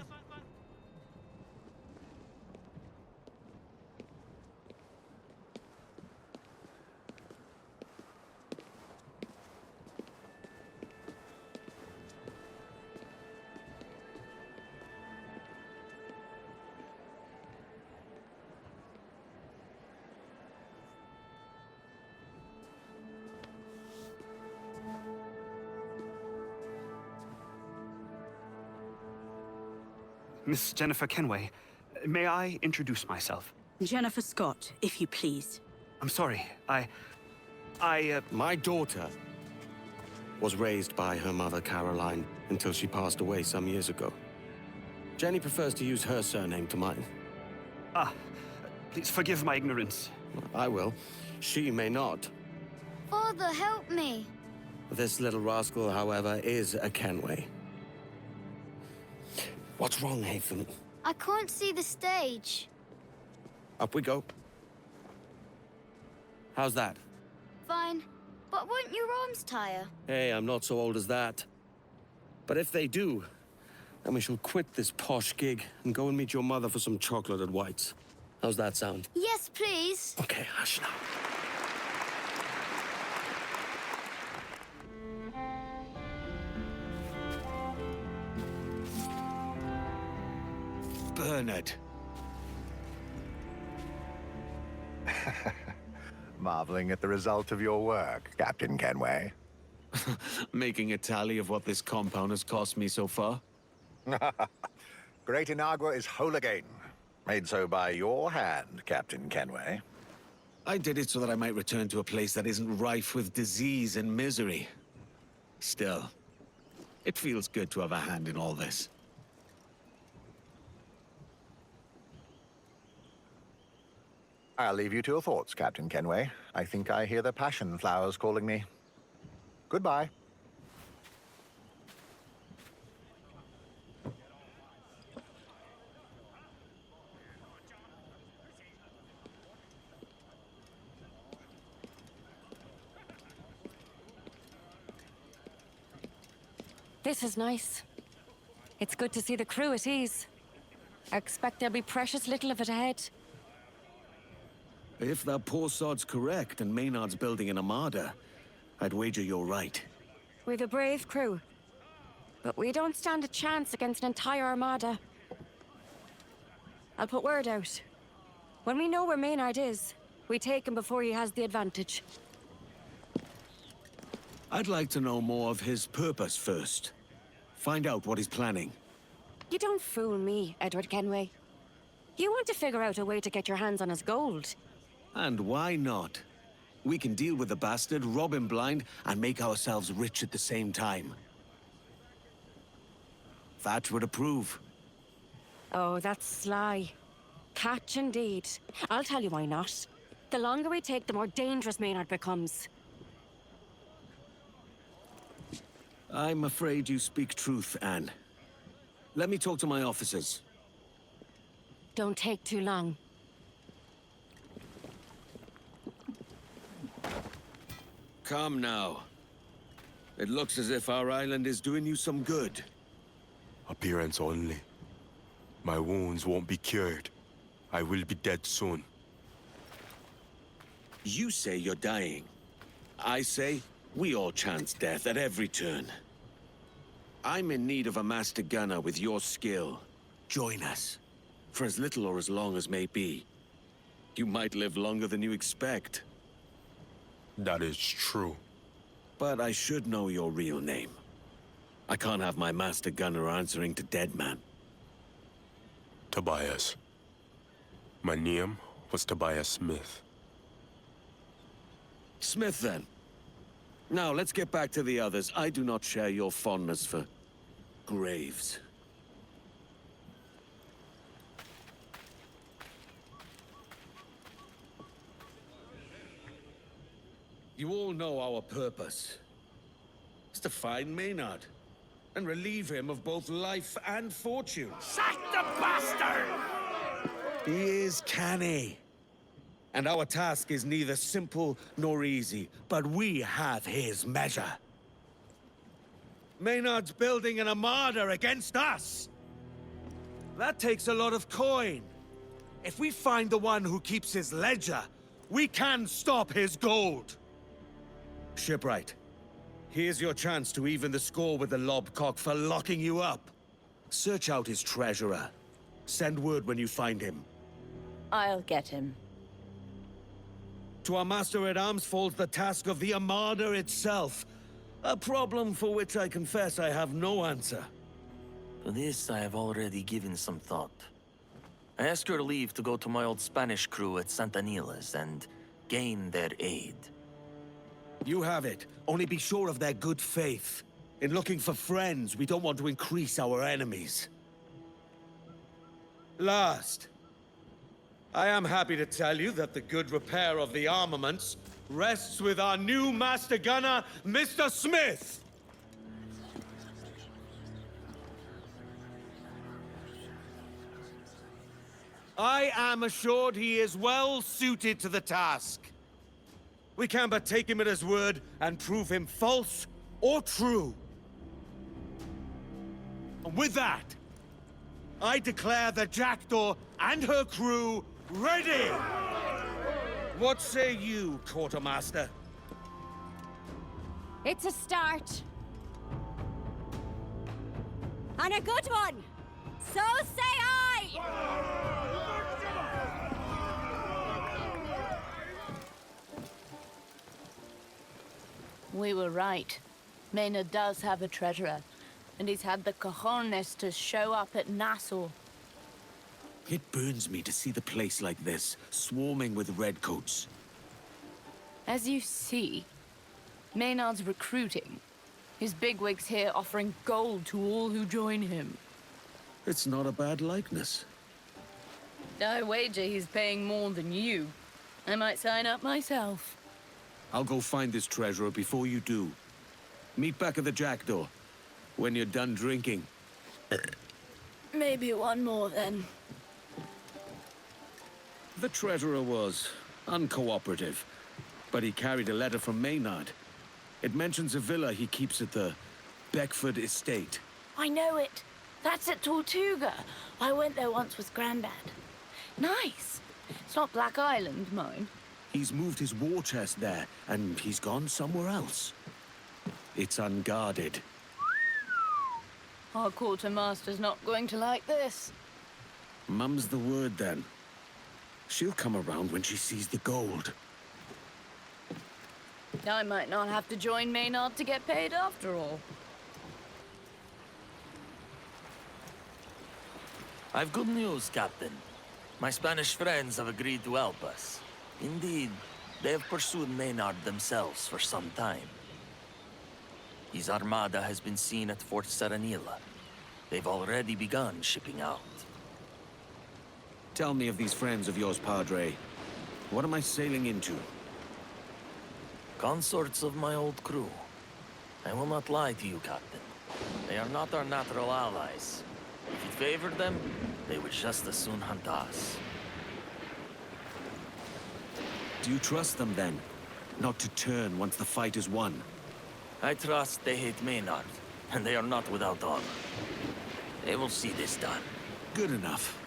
Miss Jennifer Kenway, may I introduce myself? Jennifer Scott, if you please. I'm sorry, My daughter was raised by her mother, Caroline, until she passed away some years ago. Jenny prefers to use her surname to mine. Please forgive my ignorance. I will. She may not. Father, help me. This little rascal, however, is a Kenway. What's wrong, Haven? I can't see the stage. Up we go. How's that? Fine. But won't your arms tire? Hey, I'm not so old as that. But if they do, then we shall quit this posh gig and go and meet your mother for some chocolate at White's. How's that sound? Yes, please. Okay, hush now. Bernard. Marveling at the result of your work, Captain Kenway. Making a tally of what this compound has cost me so far? Great Inagua is whole again. Made so by your hand, Captain Kenway. I did it so that I might return to a place that isn't rife with disease and misery. Still, it feels good to have a hand in all this. I'll leave you to your thoughts, Captain Kenway. I think I hear the passion flowers calling me. Goodbye. This is nice. It's good to see the crew at ease. I expect there'll be precious little of it ahead. If that poor sod's correct and Maynard's building an armada, I'd wager you're right. We've a brave crew. But we don't stand a chance against an entire armada. I'll put word out. When we know where Maynard is, we take him before he has the advantage. I'd like to know more of his purpose first. Find out what he's planning. You don't fool me, Edward Kenway. You want to figure out a way to get your hands on his gold. And why not? We can deal with the bastard, rob him blind, and make ourselves rich at the same time. Thatch would approve. Oh, that's sly. Catch indeed. I'll tell you why not. The longer we take, the more dangerous Maynard becomes. I'm afraid you speak truth, Anne. Let me talk to my officers. Don't take too long. Come now. It looks as if our island is doing you some good. Appearance only. My wounds won't be cured. I will be dead soon. You say you're dying. I say we all chance death at every turn. I'm in need of a master gunner with your skill. Join us. For as little or as long as may be. You might live longer than you expect. That is true. But I should know your real name. I can't have my master gunner answering to dead man. Tobias. My name was Tobias Smith. Smith, then. Now, let's get back to the others. I do not share your fondness for graves. You all know our purpose. It's to find Maynard and relieve him of both life and fortune. Sack the bastard! He is canny. And our task is neither simple nor easy, but we have his measure. Maynard's building an armada against us. That takes a lot of coin. If we find the one who keeps his ledger, we can stop his gold. Shipwright, here's your chance to even the score with the lobcock for locking you up. Search out his treasurer. Send word when you find him. I'll get him. To our master-at-arms falls the task of the armada itself. A problem for which I confess I have no answer. To this, I have already given some thought. I ask your leave to go to my old Spanish crew at Santa Nila's and gain their aid. You have it. Only be sure of their good faith. In looking for friends, we don't want to increase our enemies. Last, I am happy to tell you that the good repair of the armaments rests with our new master gunner, Mr. Smith! I am assured he is well suited to the task. We can but take him at his word and prove him false or true. And with that, I declare the Jackdaw and her crew ready! What say you, Quartermaster? It's a start. And a good one! So say I! We were right. Maynard does have a treasurer, and he's had the cojones to show up at Nassau. It burns me to see the place like this, swarming with redcoats. As you see, Maynard's recruiting. His bigwigs here offering gold to all who join him. It's not a bad likeness. I wager he's paying more than you. I might sign up myself. I'll go find this treasurer before you do. Meet back at the Jackdaw, when you're done drinking. Maybe one more, then. The treasurer was uncooperative, but he carried a letter from Maynard. It mentions a villa he keeps at the Beckford Estate. I know it. That's at Tortuga. I went there once with Grandad. Nice. It's not Black Island, mind. He's moved his war chest there, and he's gone somewhere else. It's unguarded. Our quartermaster's not going to like this. Mum's the word, then. She'll come around when she sees the gold. I might not have to join Maynard to get paid after all. I've good news, Captain. My Spanish friends have agreed to help us. Indeed, they have pursued Maynard themselves for some time. His armada has been seen at Fort Serenilla. They've already begun shipping out. Tell me of these friends of yours, Padre. What am I sailing into? Consorts of my old crew. I will not lie to you, Captain. They are not our natural allies. If you favored them, they would just as soon hunt us. Do you trust them, then? Not to turn once the fight is won? I trust they hate Maynard, and they are not without honor. They will see this done. Good enough.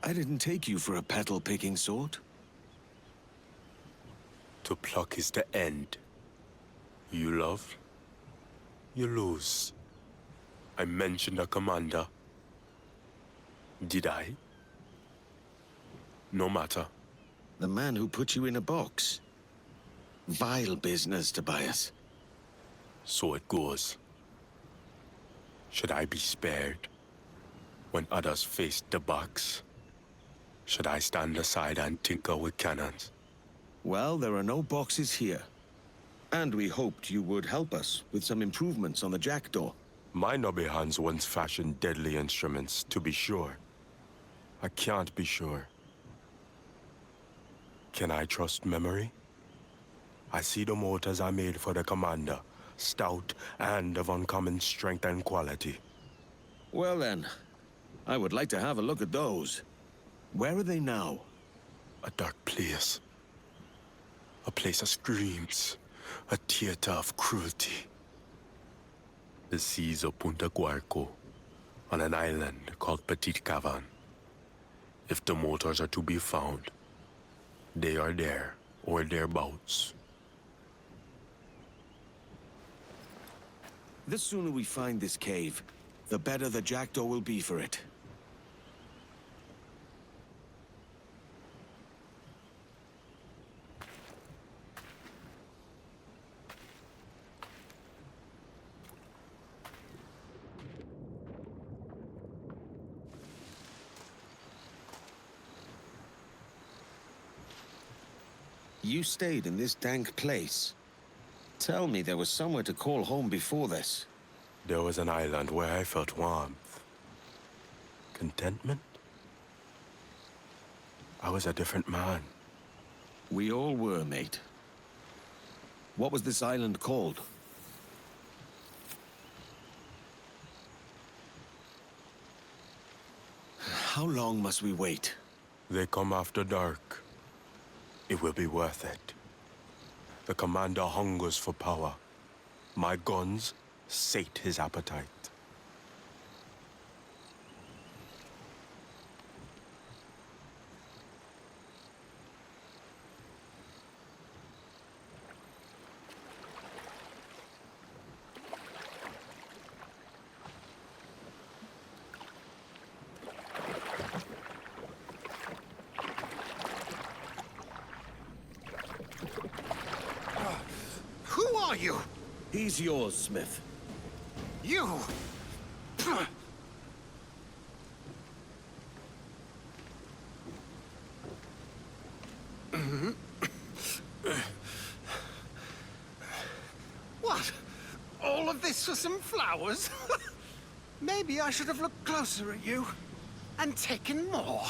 I didn't take you for a petal-picking sort. To pluck is the end. You love, you lose. I mentioned a commander. Did I? No matter. The man who put you in a box. Vile business, Tobias. So it goes. Should I be spared when others face the box? Should I stand aside and tinker with cannons? Well, there are no boxes here. And we hoped you would help us with some improvements on the Jackdaw. My knobby hands once fashioned deadly instruments, to be sure. I can't be sure. Can I trust memory? I see the motors are made for the commander, stout and of uncommon strength and quality. Well then, I would like to have a look at those. Where are they now? A dark place. A place of screams. A theater of cruelty. The seas of Punta Guarco, on an island called Petite Cavern. If the motors are to be found, they are there, or thereabouts. The sooner we find this cave, the better the jackdaw will be for it. You stayed in this dank place. Tell me there was somewhere to call home before this. There was an island where I felt warmth. Contentment? I was a different man. We all were, mate. What was this island called? How long must we wait? They come after dark. It will be worth it. The commander hungers for power. My guns sate his appetite. Who are you? He's yours, Smith. You! What? All of this for some flowers? Maybe I should have looked closer at you and taken more.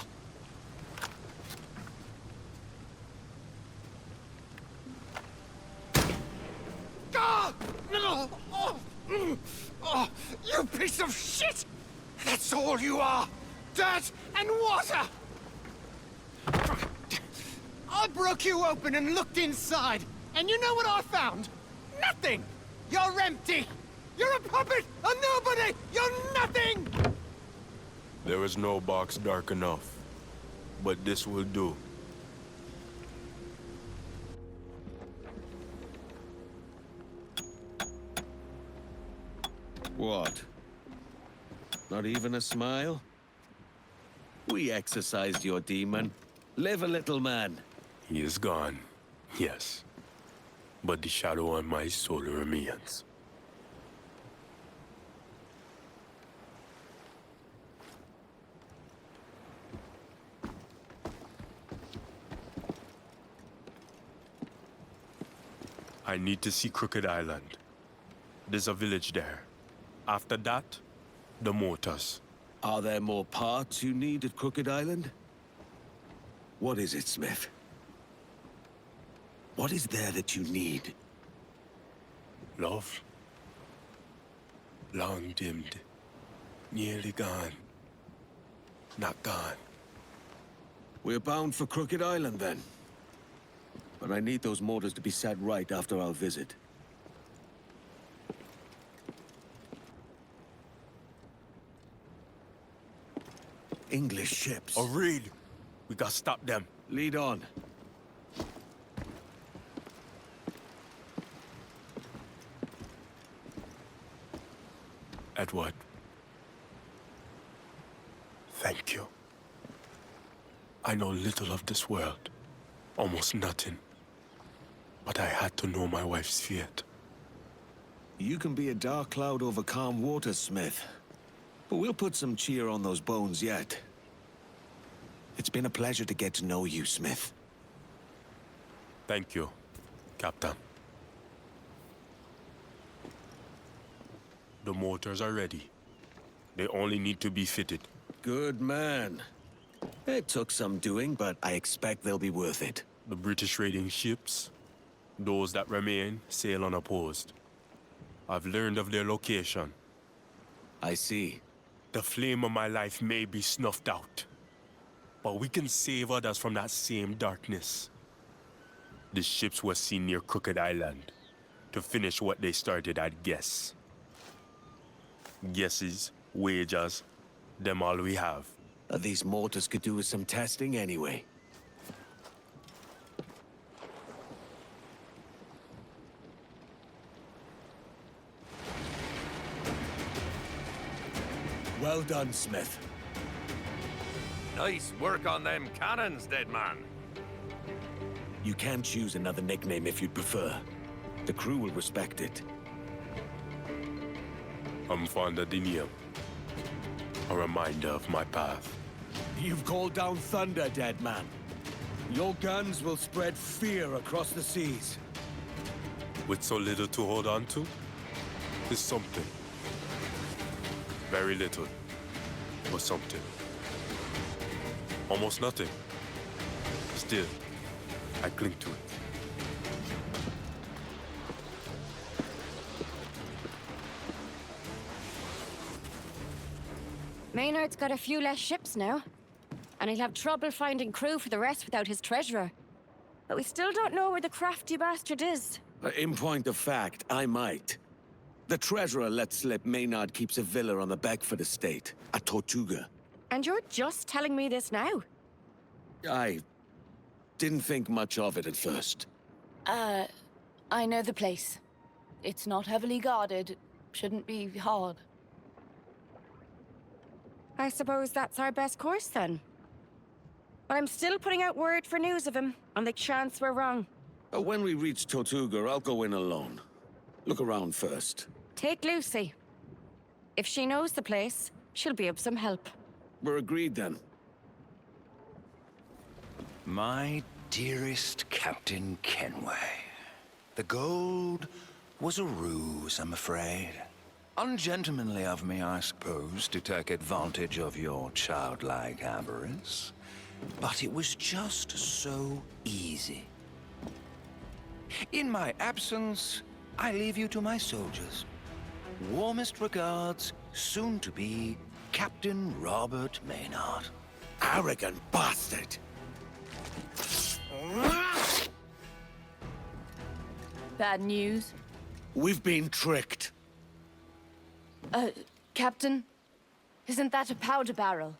Ah! No! Oh! Oh! You piece of shit! That's all you are! Dirt and water! I broke you open and looked inside, and you know what I found? Nothing! You're empty! You're a puppet! A nobody! You're nothing! There is no box dark enough, but this will do. What? Not even a smile? We exorcised your demon. Live a little, man. He is gone, yes. But the shadow on my soul remains. I need to see Crooked Island. There's a village there. After that, the motors. Are there more parts you need at Crooked Island? What is it, Smith? What is there that you need? Love. Long dimmed. Nearly gone. Not gone. We're bound for Crooked Island, then. But I need those motors to be set right after our visit. English ships. Oh, Reed! We gotta stop them. Lead on. Edward. Thank you. I know little of this world. Almost nothing. But I had to know my wife's fate. You can be a dark cloud over calm waters, Smith. But we'll put some cheer on those bones yet. It's been a pleasure to get to know you, Smith. Thank you, Captain. The motors are ready. They only need to be fitted. Good man. It took some doing, but I expect they'll be worth it. The British raiding ships, those that remain, sail unopposed. I've learned of their location. I see. The flame of my life may be snuffed out, but we can save others from that same darkness. The ships were seen near Crooked Island to finish what they started at Guess. Guesses, wagers, them all we have. These mortars could do with some testing anyway. Well done, Smith. Nice work on them cannons, dead man. You can choose another nickname if you'd prefer. The crew will respect it. I'm fond of the name. A reminder of my path. You've called down thunder, dead man. Your guns will spread fear across the seas. With so little to hold on to, is something. Very little, but something. Almost nothing. Still, I cling to it. Maynard's got a few less ships now, and he'll have trouble finding crew for the rest without his treasurer. But we still don't know where the crafty bastard is. In point of fact, I might. The treasurer let slip Maynard keeps a villa on the Beckford estate, at Tortuga. And you're just telling me this now? I didn't think much of it at first. I know the place. It's not heavily guarded. Shouldn't be hard. I suppose that's our best course, then. But I'm still putting out word for news of him, on the chance we're wrong. When we reach Tortuga, I'll go in alone. Look around first. Take Lucy. If she knows the place, she'll be of some help. We're agreed, then. My dearest Captain Kenway, the gold was a ruse, I'm afraid. Ungentlemanly of me, I suppose, to take advantage of your childlike avarice. But it was just so easy. In my absence, I leave you to my soldiers. Warmest regards, soon to be Captain Robert Maynard. Arrogant bastard! Bad news? We've been tricked. Captain? Isn't that a powder barrel?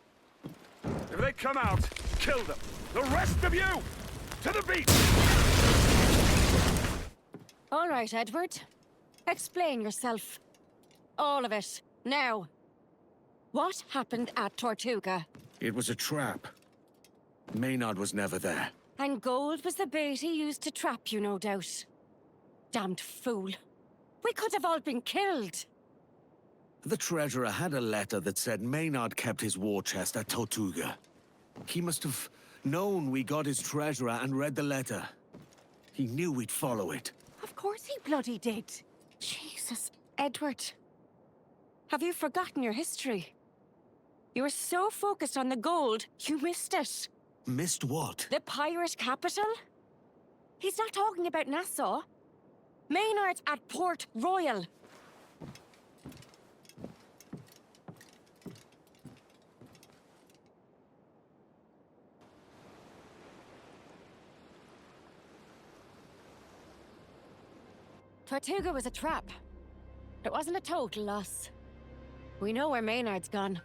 If they come out, kill them. The rest of you, to the beach! All right, Edward. Explain yourself. All of it. Now. What happened at Tortuga? It was a trap. Maynard was never there. And gold was the bait he used to trap you, no doubt. Damned fool. We could have all been killed. The treasurer had a letter that said Maynard kept his war chest at Tortuga. He must have known we got his treasurer and read the letter. He knew we'd follow it. Of course he bloody did. Jesus, Edward. Have you forgotten your history? You were so focused on the gold, you missed it. Missed what? The pirate capital? He's not talking about Nassau. Maynard's at Port Royal. Tortuga was a trap. It wasn't a total loss. We know where Maynard's gone.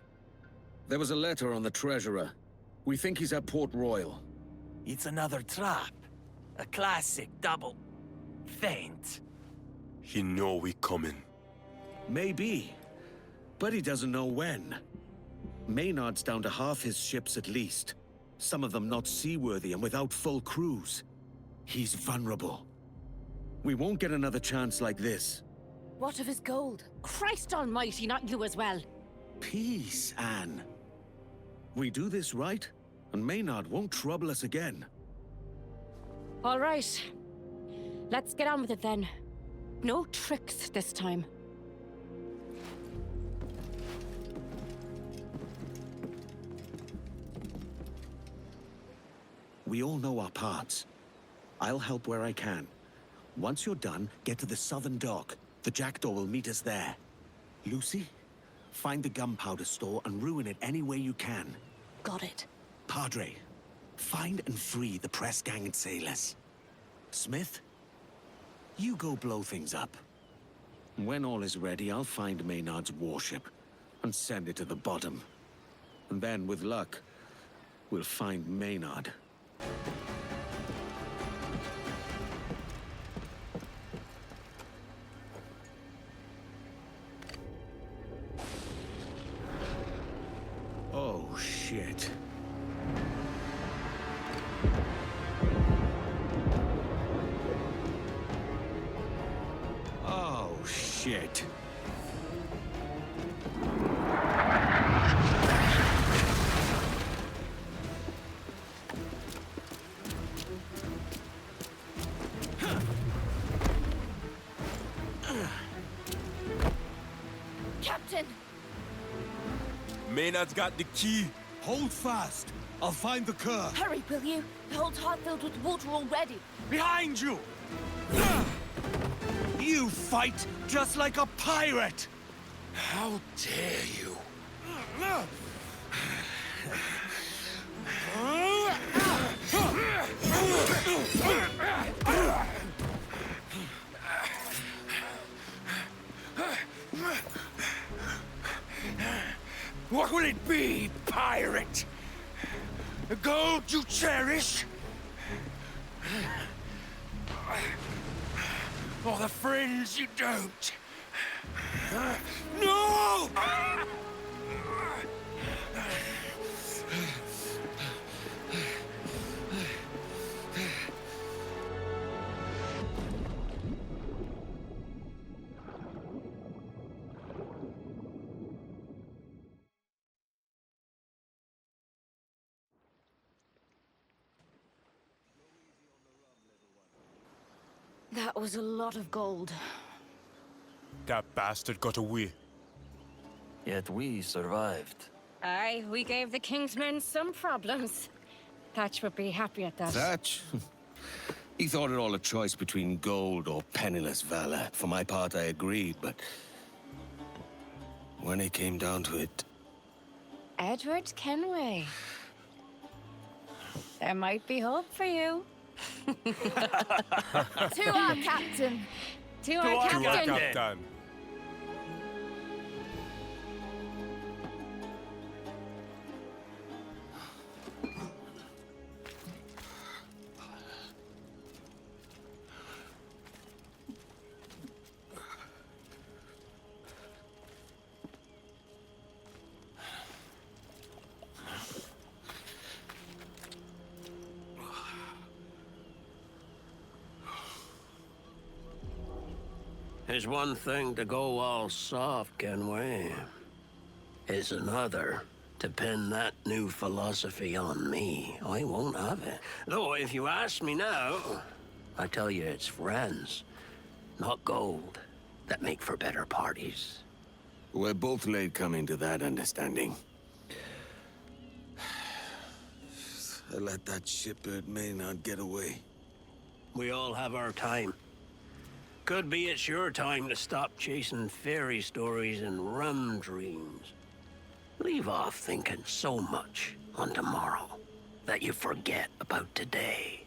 There was a letter on the treasurer. We think he's at Port Royal. It's another trap. A classic double feint. He know we coming. Maybe. But he doesn't know when. Maynard's down to half his ships at least. Some of them not seaworthy and without full crews. He's vulnerable. We won't get another chance like this. What of his gold? Christ almighty, not you as well. Peace, Anne. We do this right, and Maynard won't trouble us again. All right. Let's get on with it then. No tricks this time. We all know our parts. I'll help where I can. Once you're done, get to the southern dock. The jackdaw will meet us there. Lucy, find the gunpowder store and ruin it any way you can. Got it. Padre, find and free the press gang and sailors. Smith, you go blow things up. When all is ready, I'll find Maynard's warship and send it to the bottom. And then, with luck, we'll find Maynard. shit. Captain! Maynard's got the key. Hold fast. I'll find the cur. Hurry, will you? The hold's half filled with water already. Behind you! You fight just like a pirate! How dare you? What will it be, pirate? The gold you cherish? Or the friends you don't? No! That was a lot of gold. That bastard got away. Yet we survived. Aye, we gave the King's men some problems. Thatch would be happy at that. Thatch? He thought it all a choice between gold or penniless valor. For my part, I agreed, but... when it came down to it... Edward Kenway. There might be hope for you. To our captain! To our captain! Captain. It's one thing to go all soft, Kenway. It's another to pin that new philosophy on me. I won't have it. Though, if you ask me now, I tell you it's friends, not gold, that make for better parties. We're both late coming to that understanding. I let that shitbird Maynard get away. We all have our time. Could be it's your time to stop chasing fairy stories and rum dreams. Leave off thinking so much on tomorrow that you forget about today.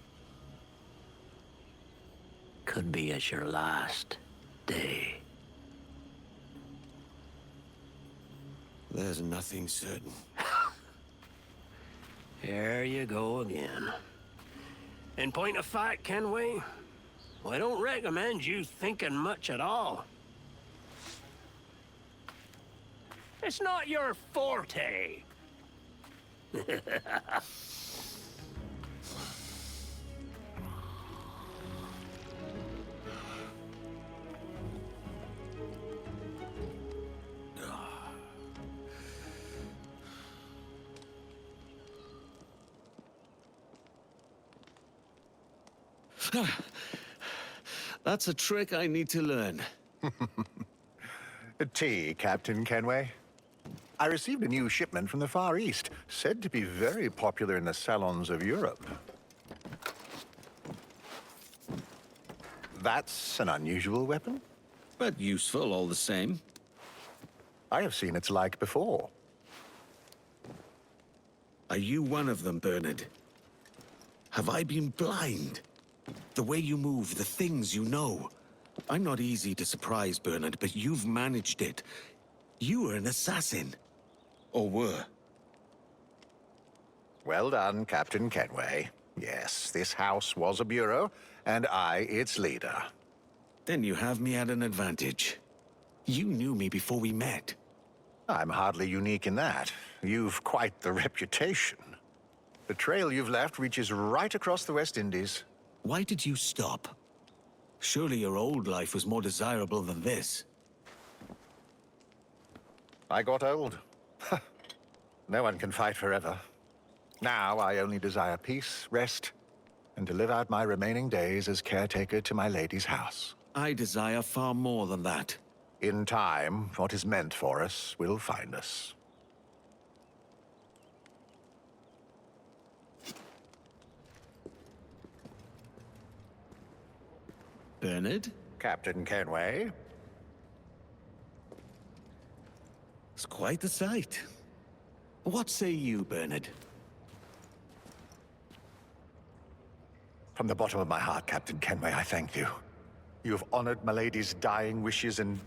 Could be it's your last day. There's nothing certain. Here you go again. In point of fact, Kenway, I don't recommend you thinking much at all. It's not your forte. That's a trick I need to learn. Tea, Captain Kenway. I received a new shipment from the Far East, said to be very popular in the salons of Europe. That's an unusual weapon? But useful all the same. I have seen its like before. Are you one of them, Bernard? Have I been blind? The way you move, the things you know. I'm not easy to surprise, Bernard, but you've managed it. You are an assassin. Or were. Well done, Captain Kenway. Yes, this house was a bureau, and I its leader. Then you have me at an advantage. You knew me before we met. I'm hardly unique in that. You've quite the reputation. The trail you've left reaches right across the West Indies. Why did you stop? Surely your old life was more desirable than this. I got old. No one can fight forever. Now I only desire peace, rest, and to live out my remaining days as caretaker to my lady's house. I desire far more than that. In time, what is meant for us will find us. Bernard? Captain Kenway? It's quite the sight. What say you, Bernard? From the bottom of my heart, Captain Kenway, I thank you. You have honored my lady's dying wishes and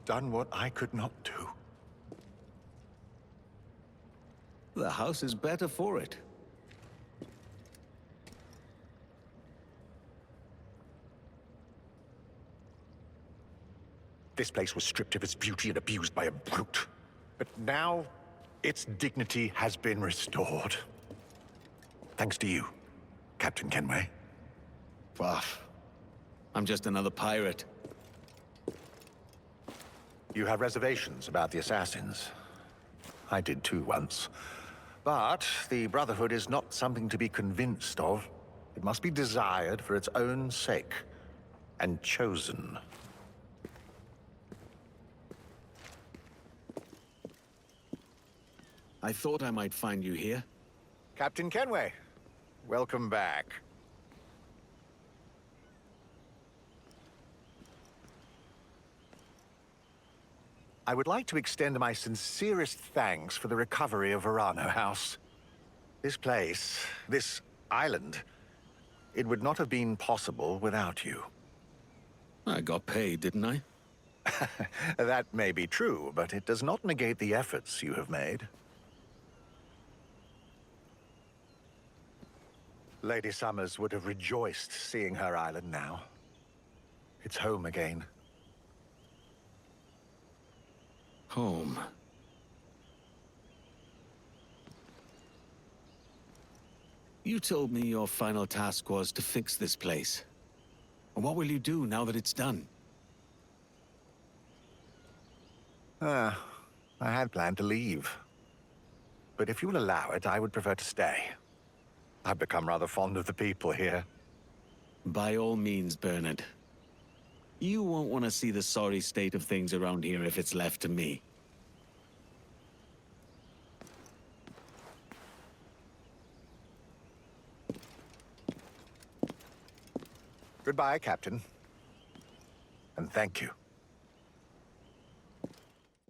done what I could not do. The house is better for it. This place was stripped of its beauty and abused by a brute. But now, its dignity has been restored. Thanks to you, Captain Kenway. Waff. I'm just another pirate. You have reservations about the assassins. I did too once. But the Brotherhood is not something to be convinced of. It must be desired for its own sake. And chosen. I thought I might find you here. Captain Kenway, welcome back. I would like to extend my sincerest thanks for the recovery of Verano House. This place, this island, it would not have been possible without you. I got paid, didn't I? That may be true, but it does not negate the efforts you have made. Lady Summers would have rejoiced seeing her island now. It's home again. Home. You told me your final task was to fix this place. What will you do now that it's done? I had planned to leave. But if you will allow it, I would prefer to stay. I've become rather fond of the people here. By all means, Bernard. You won't want to see the sorry state of things around here if it's left to me. Goodbye, Captain. And thank you.